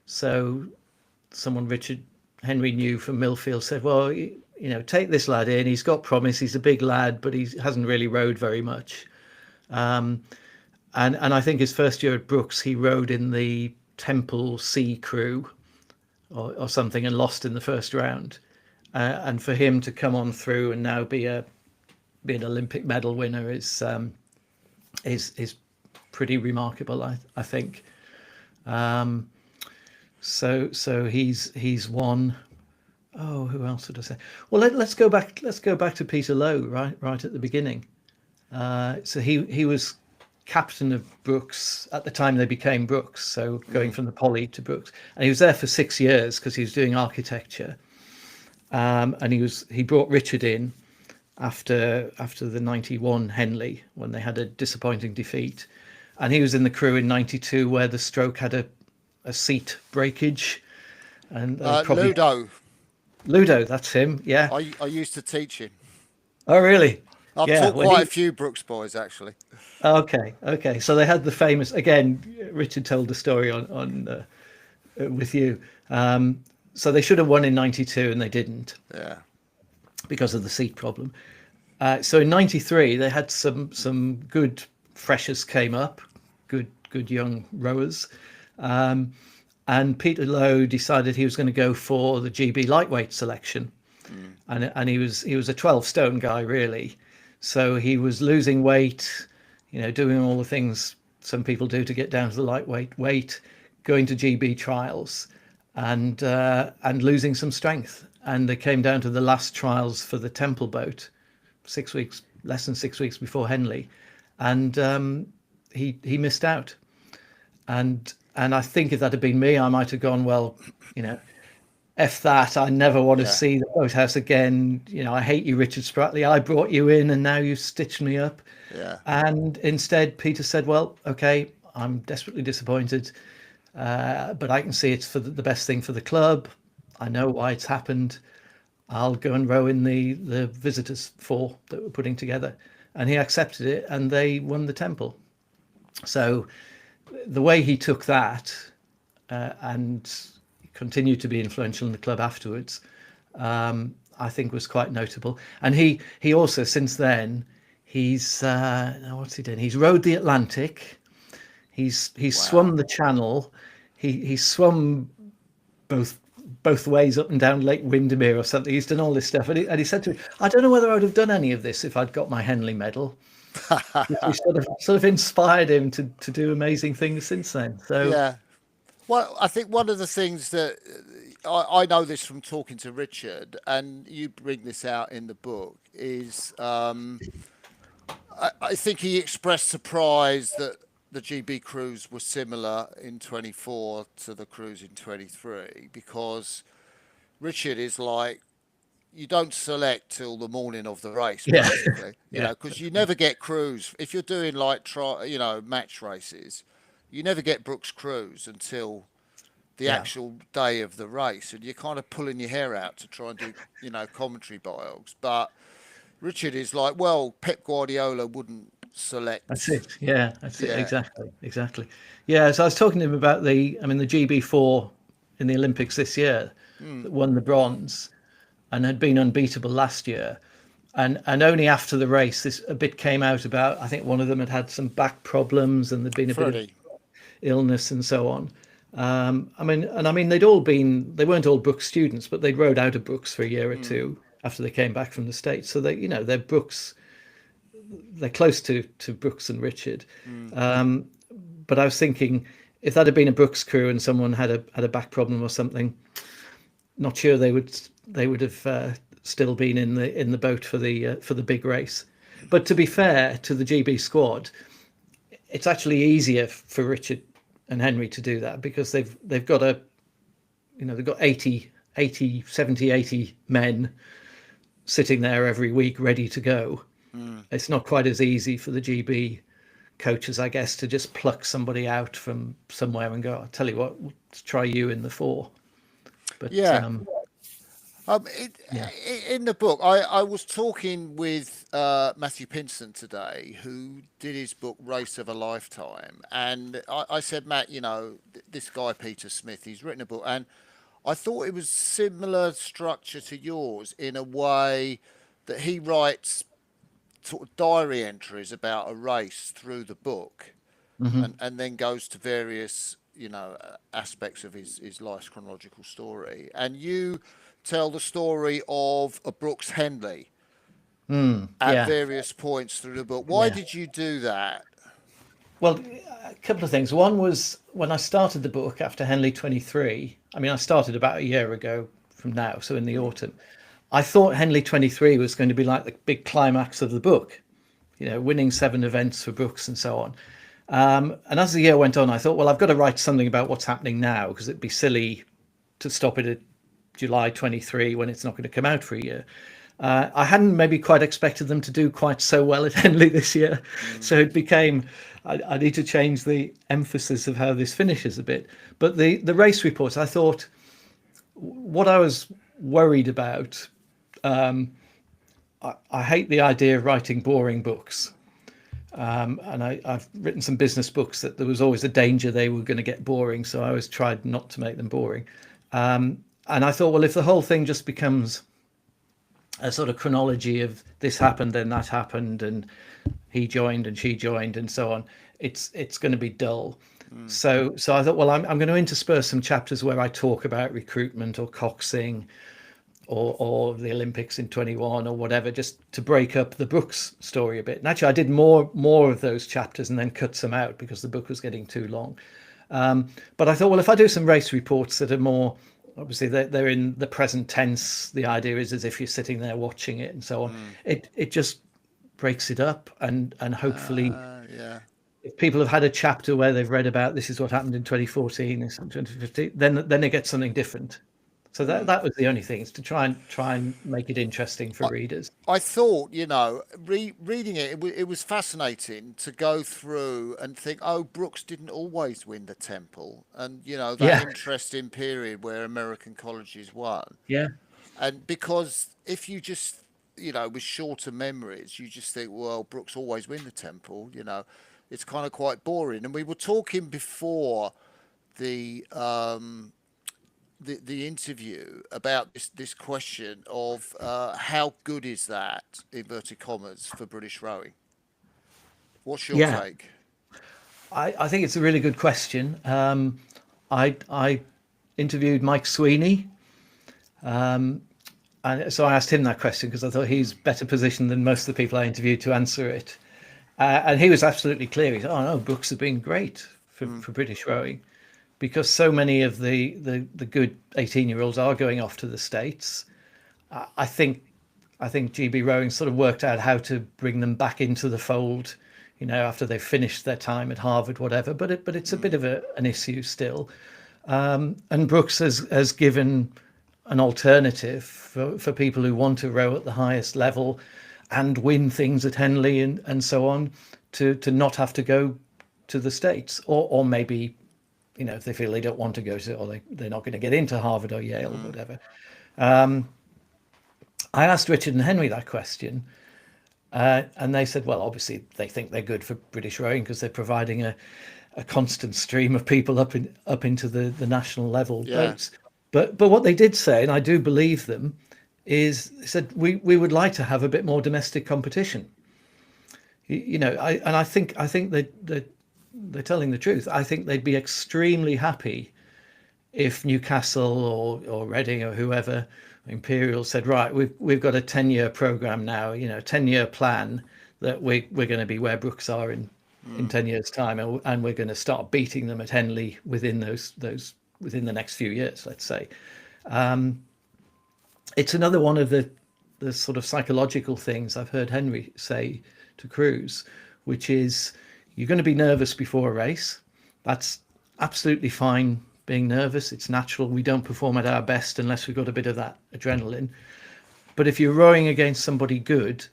So someone Richard Henry knew from Millfield said, well, take this lad in. He's got promise. He's a big lad, but he hasn't really rowed very much. And I think his first year at Brooks, he rowed in the Temple Sea crew or something and lost in the first round. And for him to come on through and now be an Olympic medal winner is pretty remarkable, I think. So he's one. Oh, who else would I say? Well, let's go back. Let's go back to Peter Lowe, right at the beginning. So he was captain of Brooks at the time they became Brooks. So going from the Poly to Brooks, and he was there for 6 years because he was doing architecture. And he brought Richard in after the 91 Henley when they had a disappointing defeat, and he was in the crew in 92 where the stroke had a seat breakage, and probably Ludo, that's him. Yeah. I used to teach him. Oh really? I've Yeah. taught quite a few Brooks boys actually. Okay. So they had the famous, again, Richard told the story on with you. So they should have won in 92 and they didn't. Yeah. Because of the seat problem. So in 93 they had some good freshers came up, good young rowers. And Peter Lowe decided he was going to go for the GB lightweight selection. And he was a 12-stone guy really. So he was losing weight, doing all the things some people do to get down to the lightweight weight, going to GB trials and losing some strength. And they came down to the last trials for the Temple boat, less than 6 weeks before Henley, and he missed out. And I think if that had been me, I might have gone, well, F that. I never want to see the boathouse again. I hate you, Richard Spratley. I brought you in, and now you've stitched me up. Yeah. And instead, Peter said, well, okay, I'm desperately disappointed, but I can see it's for the best thing for the club. I know why it's happened. I'll go and row in the visitors' four that we're putting together. And he accepted it, and they won the Temple. So the way he took that and continued to be influential in the club afterwards, I think was quite notable. And he also, since then, he's what's he done? He's rowed the Atlantic. He's swum the Channel. He's swum both ways up and down Lake Windermere or something. He's done all this stuff, and he said to me, "I don't know whether I would have done any of this if I'd got my Henley medal." We sort of inspired him to do amazing things since then. So yeah. Well, I think one of the things that I know this from talking to Richard, and you bring this out in the book, is I think he expressed surprise that the GB crews were similar in 24 to the crews in 23, because Richard is like, you don't select till the morning of the race, basically. Because you never get crews if you're doing like match races. You never get Brooks crews until the actual day of the race, and you're kind of pulling your hair out to try and do commentary biogs. But Richard is like, well, Pep Guardiola wouldn't select. That's it. Yeah, that's it. Exactly. Yeah. So I was talking to him about the GB4 in the Olympics this year that won the bronze and had been unbeatable last year. And only after the race, a bit came out about, I think one of them had some back problems and there'd been a bit of illness and so on. They weren't all Brooks students, but they'd rowed out of Brooks for a year or two after they came back from the States. So they're Brooks, they're close to Brooks and Richard. But I was thinking, if that had been a Brooks crew and someone had a back problem or something, not sure they would have still been in the boat for the big race. But to be fair to the GB squad, it's actually easier for Richard and Henry to do that, because they've got they've got 70, 80 men sitting there every week ready to go. It's not quite as easy for the GB coaches, I guess, to just pluck somebody out from somewhere and go, I'll tell you what, let's try you in the four. But Yeah. yeah. In the book, I was talking with Matthew Pinson today, who did his book Race of a Lifetime, and I said, Matt, this guy Peter Smith, he's written a book, and I thought it was similar structure to yours in a way that he writes sort of diary entries about a race through the book, and then goes to various aspects of his life's chronological story. And you tell the story of a Brooks Henley at Yeah. various points through the book. Why Yeah. did you do that? Well, a couple of things. One was when I started the book after Henley 23. I mean, I started about a year ago from now, so in the autumn. I thought Henley 23 was going to be like the big climax of the book, winning 7 events for Brooks and so on. And as the year went on, I thought, well, I've got to write something about what's happening now, because it'd be silly to stop it at July 23 when it's not going to come out for a year. I hadn't maybe quite expected them to do quite so well at Henley this year. So it became, I need to change the emphasis of how this finishes a bit. But the race reports, I thought, what I was worried about, I hate the idea of writing boring books. And I've written some business books that there was always a danger they were going to get boring. So I always tried not to make them boring. And I thought, well, if the whole thing just becomes a sort of chronology of this happened, then that happened, and he joined and she joined and so on, it's going to be dull. So I thought, well, I'm going to intersperse some chapters where I talk about recruitment or Coxing or the Olympics in 21 or whatever, just to break up the Brooks story a bit. And actually, I did more of those chapters and then cut some out because the book was getting too long. But I thought, well, if I do some race reports that are more, obviously they're in the present tense, the idea is as if you're sitting there watching it and so on. It just breaks it up, and hopefully Yeah. if people have had a chapter where they've read about this is what happened in 2014 and 2015, then they get something different. So that was the only thing, is to try and make it interesting for readers. I thought, reading it, it was fascinating to go through and think, oh, Brooks didn't always win the Temple, and that Yeah. interesting period where American colleges won. Yeah. And because if you just, with shorter memories, you just think, well, Brooks always win the Temple, it's kind of quite boring. And we were talking before the the interview about this question of how good is that, inverted commas, for British rowing? What's your Yeah. take? I think it's a really good question. I interviewed Mike Sweeney, and so I asked him that question because I thought he's better positioned than most of the people I interviewed to answer it. And he was absolutely clear. He said, "Oh no, Brooks have been great for British rowing, because so many of the good 18-year-olds are going off to the States." I think GB Rowing sort of worked out how to bring them back into the fold, after they've finished their time at Harvard, whatever. But it's a bit of an issue still. And Brooks has given an alternative for people who want to row at the highest level and win things at Henley and so on, to not have to go to the States, or maybe, if they feel they don't want to go to, or they're not going to get into Harvard or Yale or whatever. I asked Richard and Henry that question, and they said, well, obviously they think they're good for British rowing because they're providing a constant stream of people up into the national level boats. But what they did say, and I do believe them, is they said we would like to have a bit more domestic competition. I think that they're telling the truth. I think they'd be extremely happy if Newcastle or Reading or whoever, Imperial, said, right, we've got a 10-year program now, 10-year plan that we're going to be where Brooks are in 10 years time, and we're going to start beating them at Henley within within the next few years, let's say. It's another one of the the sort of psychological things I've heard Henry say to crews, which is you're going to be nervous before a race. That's absolutely fine, being nervous. It's natural. We don't perform at our best unless we've got a bit of that adrenaline. But if you're rowing against somebody good,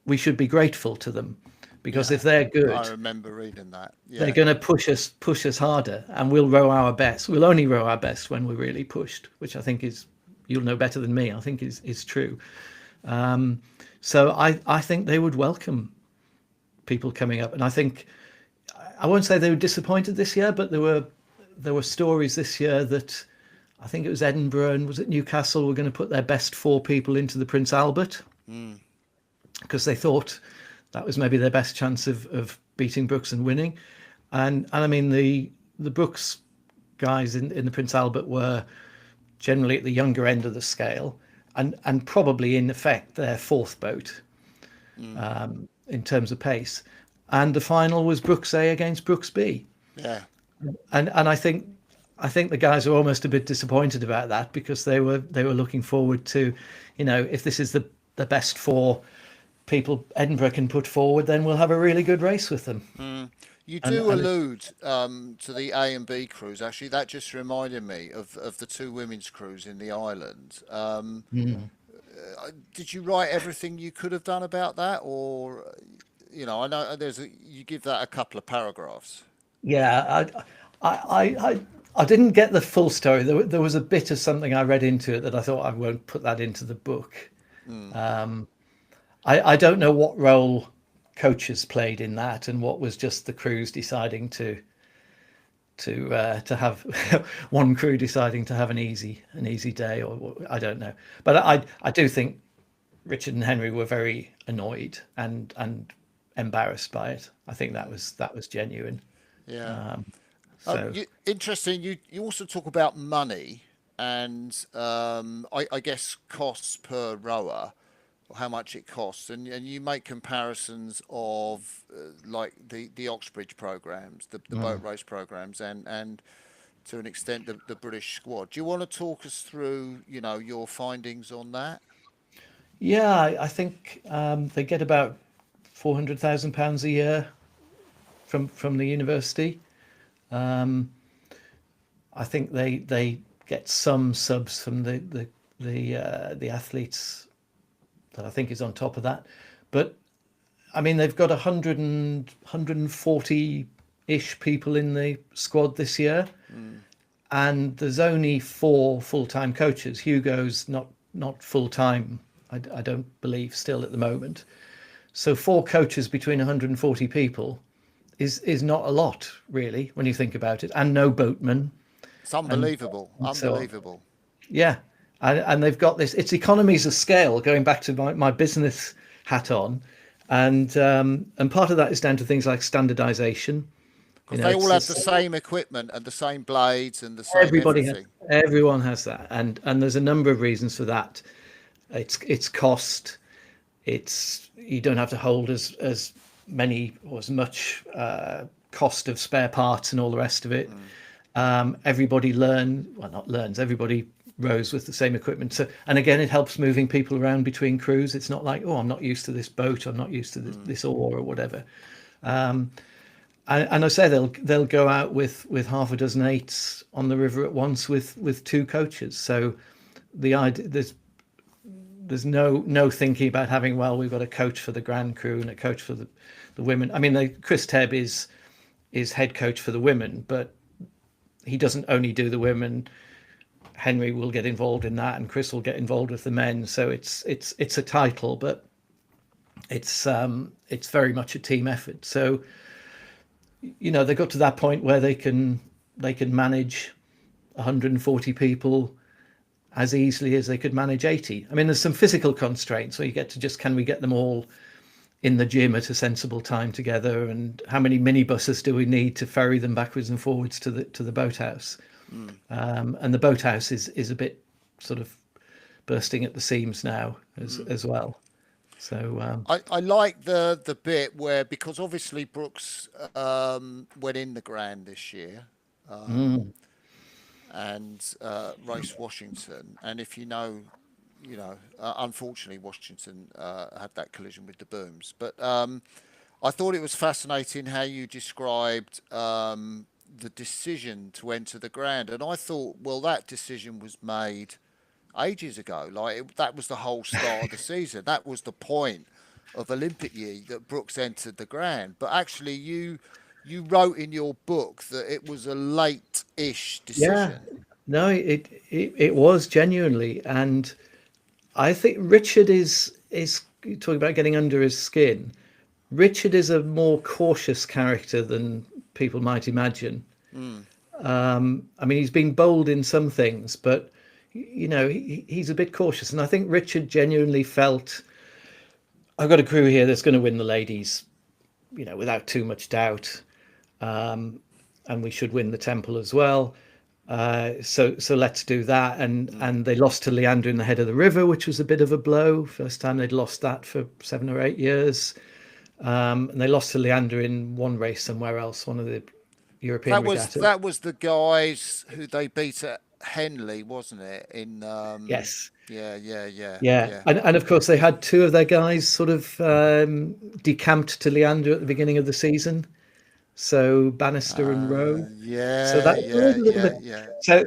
we should be grateful to them, because if they're good, I remember reading that. they're going to push us harder, and we'll row our best. We'll only row our best when we're really pushed, which I think is, you'll know better than me, I think is true. So I think they would welcome people coming up, and I think, I won't say they were disappointed this year, but there were stories this year that I think it was Edinburgh and was it Newcastle were going to put their best 4 people into the Prince Albert, because they thought that was maybe their best chance of beating Brookes and winning. And I mean, the Brookes guys in the Prince Albert were generally at the younger end of the scale, and probably in effect their 4th boat in terms of pace. And the final was Brookes A against Brookes B. Yeah. And I think the guys are almost a bit disappointed about that, because they were looking forward to, if this is the best 4 people Edinburgh can put forward, then we'll have a really good race with them. You do allude to the A and B crews. Actually, that just reminded me of the 2 women's crews in the island. Did you write everything you could have done about that, or I know you give that a couple of paragraphs. Yeah, I didn't get the full story. There was a bit of something I read into it that I thought I won't put that into the book. I don't know what role coaches played in that, and what was just the crews deciding to have one crew deciding to have an easy day, or I don't know. But I do think Richard and Henry were very annoyed and embarrassed by it. I think that was genuine. Yeah. So Interesting. You also talk about money and I guess costs per rower, or how much it costs, and you make comparisons of like the Oxbridge programs, the boat race programs, and to an extent the British squad. Do you want to talk us through your findings on that? yeah, I think they get about £400,000 a year from the university. I think they get some subs from the athletes that I think is on top of that. But I mean, they've got 140-ish people in the squad this year, and there's only 4 full-time coaches. Hugo's not full-time, I don't believe, still at the moment. So 4 coaches between 140 people is not a lot, really, when you think about it, and no boatmen. It's unbelievable. Unbelievable. Yeah. And they've got this, it's economies of scale, going back to my business hat on. And part of that is down to things like standardization. Because they all have the same equipment and the same blades and the same everything. Everyone has that. And there's a number of reasons for that. It's cost. You don't have to hold as many or as much cost of spare parts and all the rest of it. Everybody everybody rows with the same equipment. So, and again, it helps moving people around between crews. It's not like, I'm not used to this boat, I'm not used to this oar or whatever. And I say they'll go out with half a dozen 8s on the river at once with 2 coaches. So the idea, there's no thinking about having, we've got a coach for the grand crew and a coach for the women. I mean, Chris Tebb is head coach for the women, but he doesn't only do the women. Henry will get involved in that, and Chris will get involved with the men. So it's a title, but it's very much a team effort. So they got to that point where they can manage 140 people as easily as they could manage 80. I mean, there's some physical constraints, so you get to just, can we get them all in the gym at a sensible time together, and how many minibuses do we need to ferry them backwards and forwards to the boathouse? And the boathouse is a bit sort of bursting at the seams now as well. So I like the bit where, because obviously Brookes went in the Grand this year and raced Washington, and if you know unfortunately, Washington had that collision with the booms. But I thought it was fascinating how you described the decision to enter the Grand, and I thought, well, that decision was made ages ago. That was the whole start of the season. That was the point of Olympic year that Brookes entered the Grand. But actually, you wrote in your book that it was a late-ish Yeah, decision. no, it was genuinely, and I think Richard is talking about getting under his skin. Richard is a more cautious character than people might imagine. I mean, he's been bold in some things, but he's a bit cautious, and I think Richard genuinely felt, I've got a crew here that's going to win the ladies, without too much doubt, and we should win the Temple as well. So let's do that. And they lost to Leander in the head of the river, which was a bit of a blow. First time they'd lost that for 7 or 8 years. And they lost to Leander in one race somewhere else, one of the European regattas. That was the guys who they beat at Henley, wasn't it? Yes. Yeah. And of course they had 2 of their guys sort of decamped to Leander at the beginning of the season. So Bannister and Rowe. So that was a little bit. So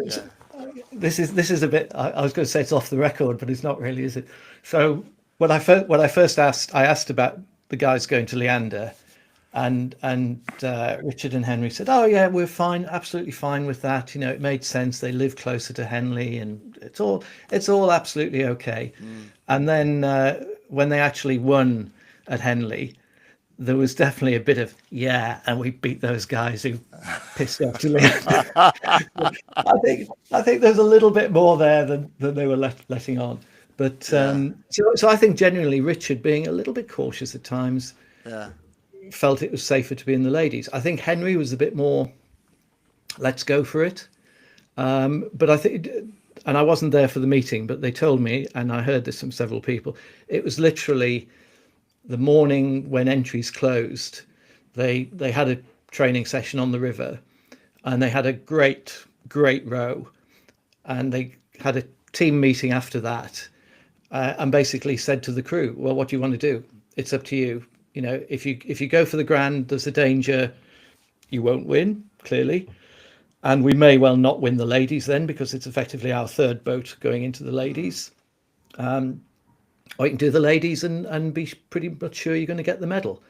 this is a bit. I was going to say it's off the record, but it's not really, is it? So when I first asked about the guys going to Leander, and Richard and Henry said, "Oh yeah, we're fine, absolutely fine with that. It made sense. They live closer to Henley, and it's all absolutely okay." And then when they actually won at Henley, there was definitely a bit of, and we beat those guys who pissed off to Leander. I think there's a little bit more there than they were letting on. But so I think genuinely Richard, being a little bit cautious at times, felt it was safer to be in the ladies. I think Henry was a bit more, let's go for it. But I think, and I wasn't there for the meeting, but they told me, and I heard this from several people, it was literally the morning when entries closed. They had a training session on the river, and they had a great row, and they had a team meeting after that, and basically said to the crew, well, what do you want to do? It's up to you. If you go for the Grand, there's a danger you won't win, clearly, and we may well not win the ladies then, because it's effectively our 3rd boat going into the ladies. Or you can do the ladies and be pretty much sure you're going to get the medal.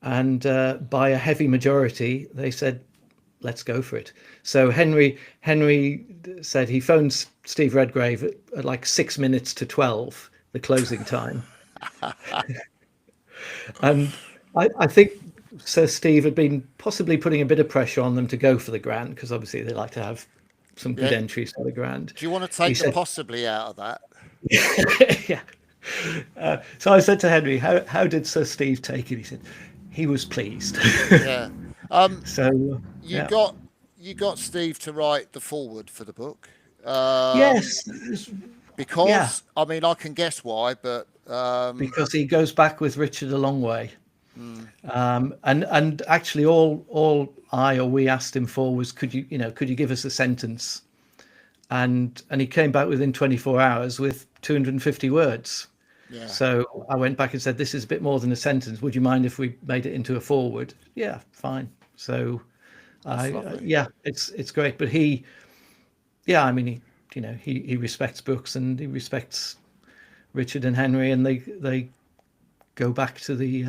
And by a heavy majority, they said, let's go for it. So Henry said he phoned Steve Redgrave at like 6 minutes to 12, the closing time. And I think Sir Steve had been possibly putting a bit of pressure on them to go for the Grand, because obviously they like to have some good entries for the Grand. Do you want to take the possibly out of that? Yeah. So I said to Henry, how did Sir Steve take it? He said he was pleased. Yeah. So you got Steve to write the foreword for the book. Yes. Because I mean, I can guess why, but because he goes back with Richard a long way. And actually all we asked him for was, could you give us a sentence? And he came back within 24 hours with 250 words. Yeah. So I went back and said, this is a bit more than a sentence. Would you mind if we made it into a foreword? Yeah, fine. So it's great. But he respects books, and he respects Richard and Henry, and they go back to the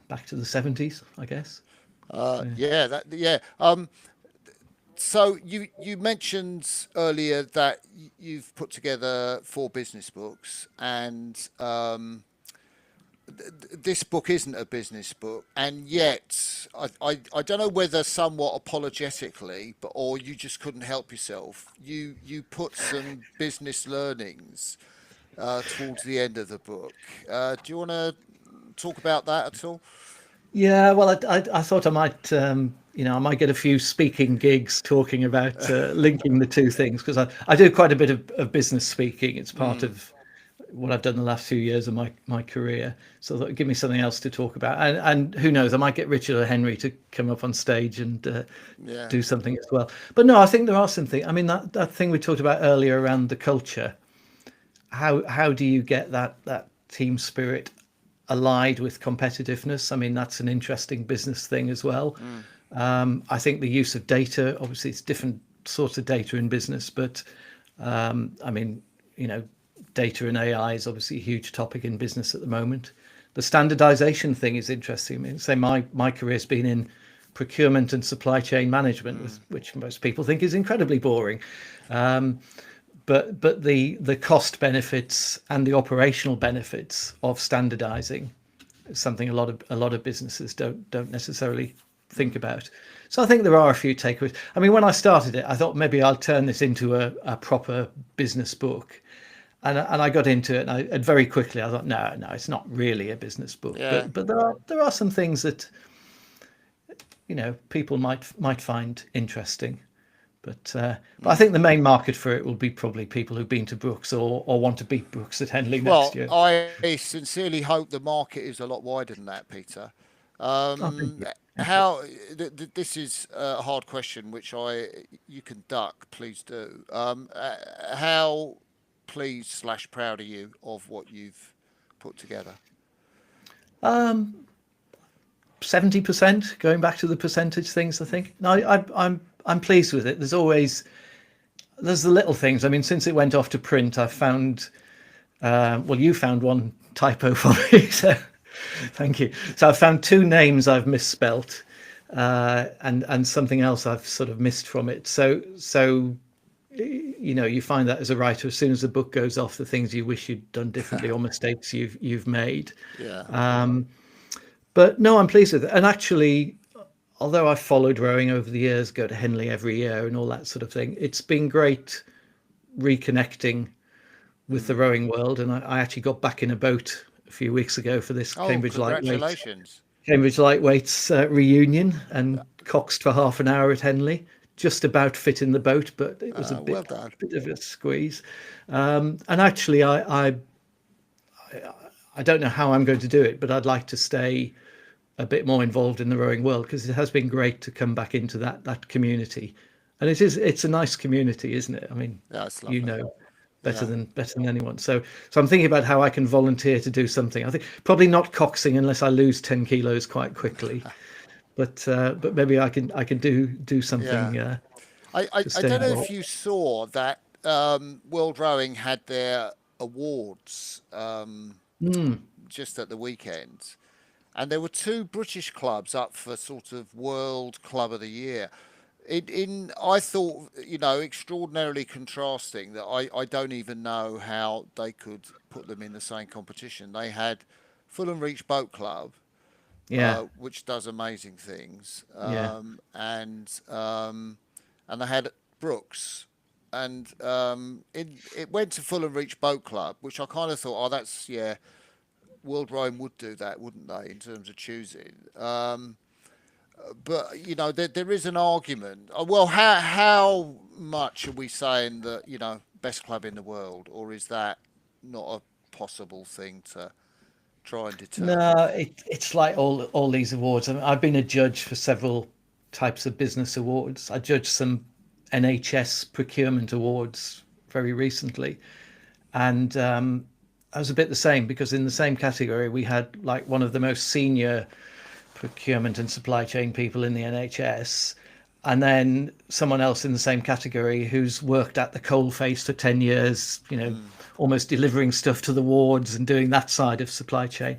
back to the 70s, I guess. So you mentioned earlier that you've put together 4 business books, and this book isn't a business book, and yet I don't know whether somewhat apologetically, or you just couldn't help yourself. You put some business learnings towards the end of the book. Do you want to talk about that at all? Yeah, well, I thought I might, I might get a few speaking gigs talking about linking the two things, because I do quite a bit of business speaking. It's part of what I've done the last few years of my career. So that would give me something else to talk about. And who knows, I might get Richard or Henry to come up on stage and do something as well. But no, I think there are some things. I mean, that thing we talked about earlier around the culture, how do you get that team spirit allied with competitiveness? I mean, that's an interesting business thing as well. I think the use of data, obviously, it's different sorts of data in business, but I mean, data and AI is obviously a huge topic in business at the moment. The standardization thing is interesting. I mean, say my career's been in procurement and supply chain management, which most people think is incredibly boring. But the cost benefits and the operational benefits of standardizing is something a lot of businesses don't necessarily think about. So I think there are a few takeaways. I mean, when I started it, I thought maybe I'll turn this into a proper business book. And I got into it, and very quickly I thought, no, it's not really a business book. Yeah. But there are some things that people might find interesting. But I think the main market for it will be probably people who've been to Brookes or want to beat Brookes at Henley next year. I sincerely hope the market is a lot wider than that, Peter. How this is a hard question, which you can duck. Please do. How pleased / proud are you of what you've put together? 70%, going back to the percentage things, I think. No, I'm pleased with it. There's the little things. I mean, since it went off to print, I've found you found one typo for me, so thank you. So I've found 2 names I've misspelt, and something else I've sort of missed from it. So you find that as a writer, as soon as the book goes off, the things you wish you'd done differently or mistakes you've made. Yeah. But no, I'm pleased with it. And actually, although I've followed rowing over the years, go to Henley every year and all that sort of thing, it's been great reconnecting with the rowing world. And I actually got back in a boat a few weeks ago for this Cambridge Lightweights reunion, and coxed for half an hour at Henley. Just about fit in the boat, but it was a bit of a squeeze. And actually, I don't know how I'm going to do it, but I'd like to stay a bit more involved in the rowing world, because it has been great to come back into that community. And it's a nice community, isn't it? I mean, better than anyone. So I'm thinking about how I can volunteer to do something. I think probably not coxing unless I lose 10 kilos quite quickly. But maybe I can do something. Yeah. I don't know if you saw that World Rowing had their awards just at the weekend, and there were 2 British clubs up for sort of World Club of the Year. I thought, extraordinarily contrasting, that I don't even know how they could put them in the same competition. They had Fulham Reach Boat Club, which does amazing things, and they had Brookes, and it went to Fulham Reach Boat Club, which I kind of thought, that's World Rowing would do that, wouldn't they, in terms of choosing. But there is an argument. Well, how much are we saying that best club in the world, or is that not a possible thing to try and determine? No, it's like all these awards. I mean, I've been a judge for several types of business awards. I judged some NHS procurement awards very recently, and I was a bit the same, because in the same category we had like one of the most senior procurement and supply chain people in the NHS, and then someone else in the same category who's worked at the coalface for 10 years, almost delivering stuff to the wards and doing that side of supply chain.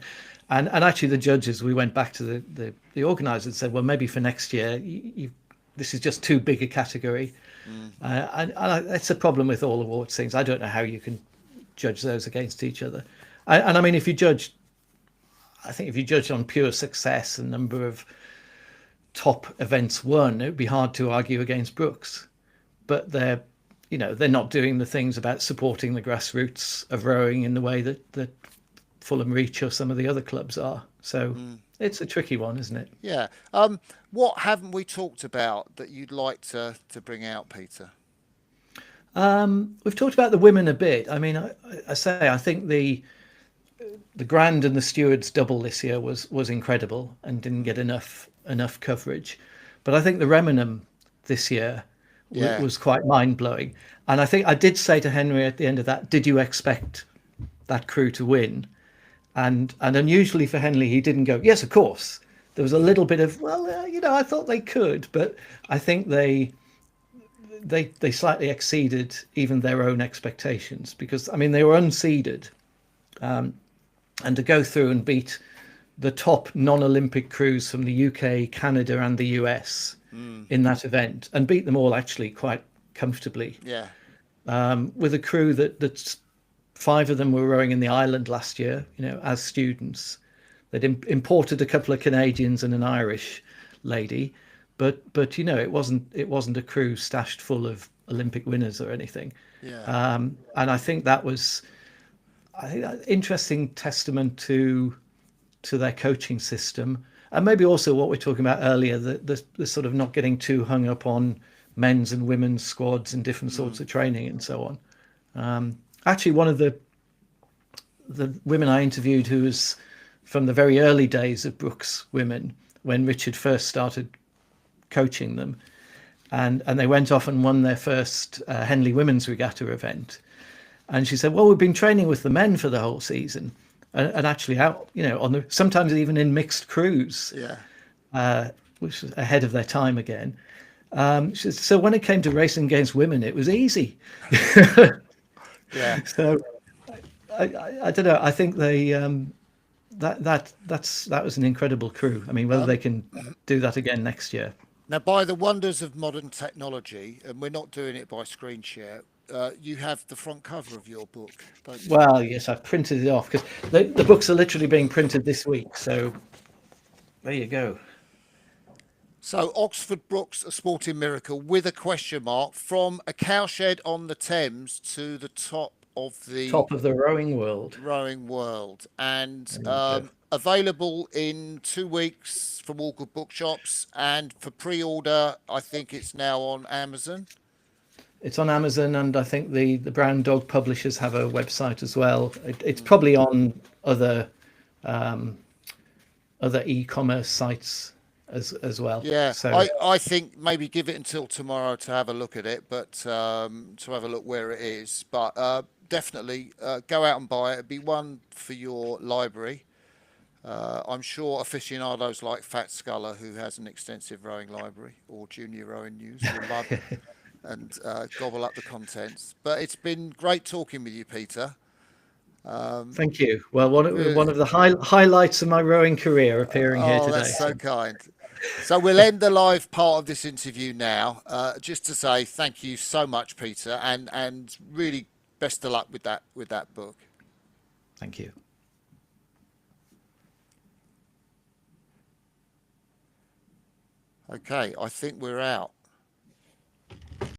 And actually the judges, we went back to the organisers and said, well, maybe for next year, this is just too big a category. And it's a problem with all awards things. I don't know how you can judge those against each other. And I mean, if you judge on pure success and number of top events won, it would be hard to argue against Brookes. But they're not doing the things about supporting the grassroots of rowing in the way that Fulham Reach or some of the other clubs are. So it's a tricky one, isn't it? Yeah. What haven't we talked about that you'd like to bring out, Peter? We've talked about the women a bit. I mean, I think the Grand and the Stewards double this year was incredible and didn't get enough coverage. But I think the Remenham this year Yeah. was quite mind blowing. And I think I did say to Henry at the end of that, "Did you expect that crew to win?" And unusually for Henley, he didn't go, "Yes, of course." There was a little bit of, well, I thought they could, but I think they slightly exceeded even their own expectations, because I mean they were unseeded, and to go through and beat the top non-Olympic crews from the UK, Canada, and the US in that event, and beat them all actually quite comfortably. Yeah. With a crew that's 5 of them were rowing in the island last year, as students. They'd imported a couple of Canadians and an Irish lady, but it wasn't a crew stashed full of Olympic winners or anything. Yeah. And I think that was, an interesting testament to their coaching system, and maybe also what we're talking about earlier, the sort of not getting too hung up on men's and women's squads and different sorts of training and so on. Actually, one of the women I interviewed, who was from the very early days of Brookes Women, when Richard first started coaching them, and they went off and won their first Henley Women's Regatta event. And she said, "Well, we've been training with the men for the whole season, and actually out, sometimes even in mixed crews." Yeah. Which was ahead of their time again. She said, "So when it came to racing against women, it was easy." Yeah. So I don't know. I think they that was an incredible crew. I mean, whether they can do that again next year. Now, by the wonders of modern technology, and we're not doing it by screen share, you have the front cover of your book, don't you? Well, yes, I've printed it off, because the books are literally being printed this week. So there you go. So, Oxford Brookes, a sporting miracle, with a question mark, from a cowshed on the Thames to the top of the Top of the rowing world. rowing world, and There you go. available in 2 weeks from all good bookshops. And for pre-order, I think it's now on Amazon. It's on Amazon, and I think the Brown Dog publishers have a website as well. It's probably on other e-commerce sites as well. Yeah, So I think maybe give it until tomorrow to have a look at it, but to have a look where it is. But definitely go out and buy it. It'd be one for your library. I'm sure aficionados like Fat Sculler, who has an extensive rowing library, or Junior Rowing News, will love and gobble up the contents. But it's been great talking with you, Peter. thank you. Well, one Really, of the highlights of my rowing career appearing here oh, today. that's so kind. So we'll end the live part of this interview now. Just to say thank you so much, Peter, and really best of luck with that book. Thank you. Okay, I think we're out.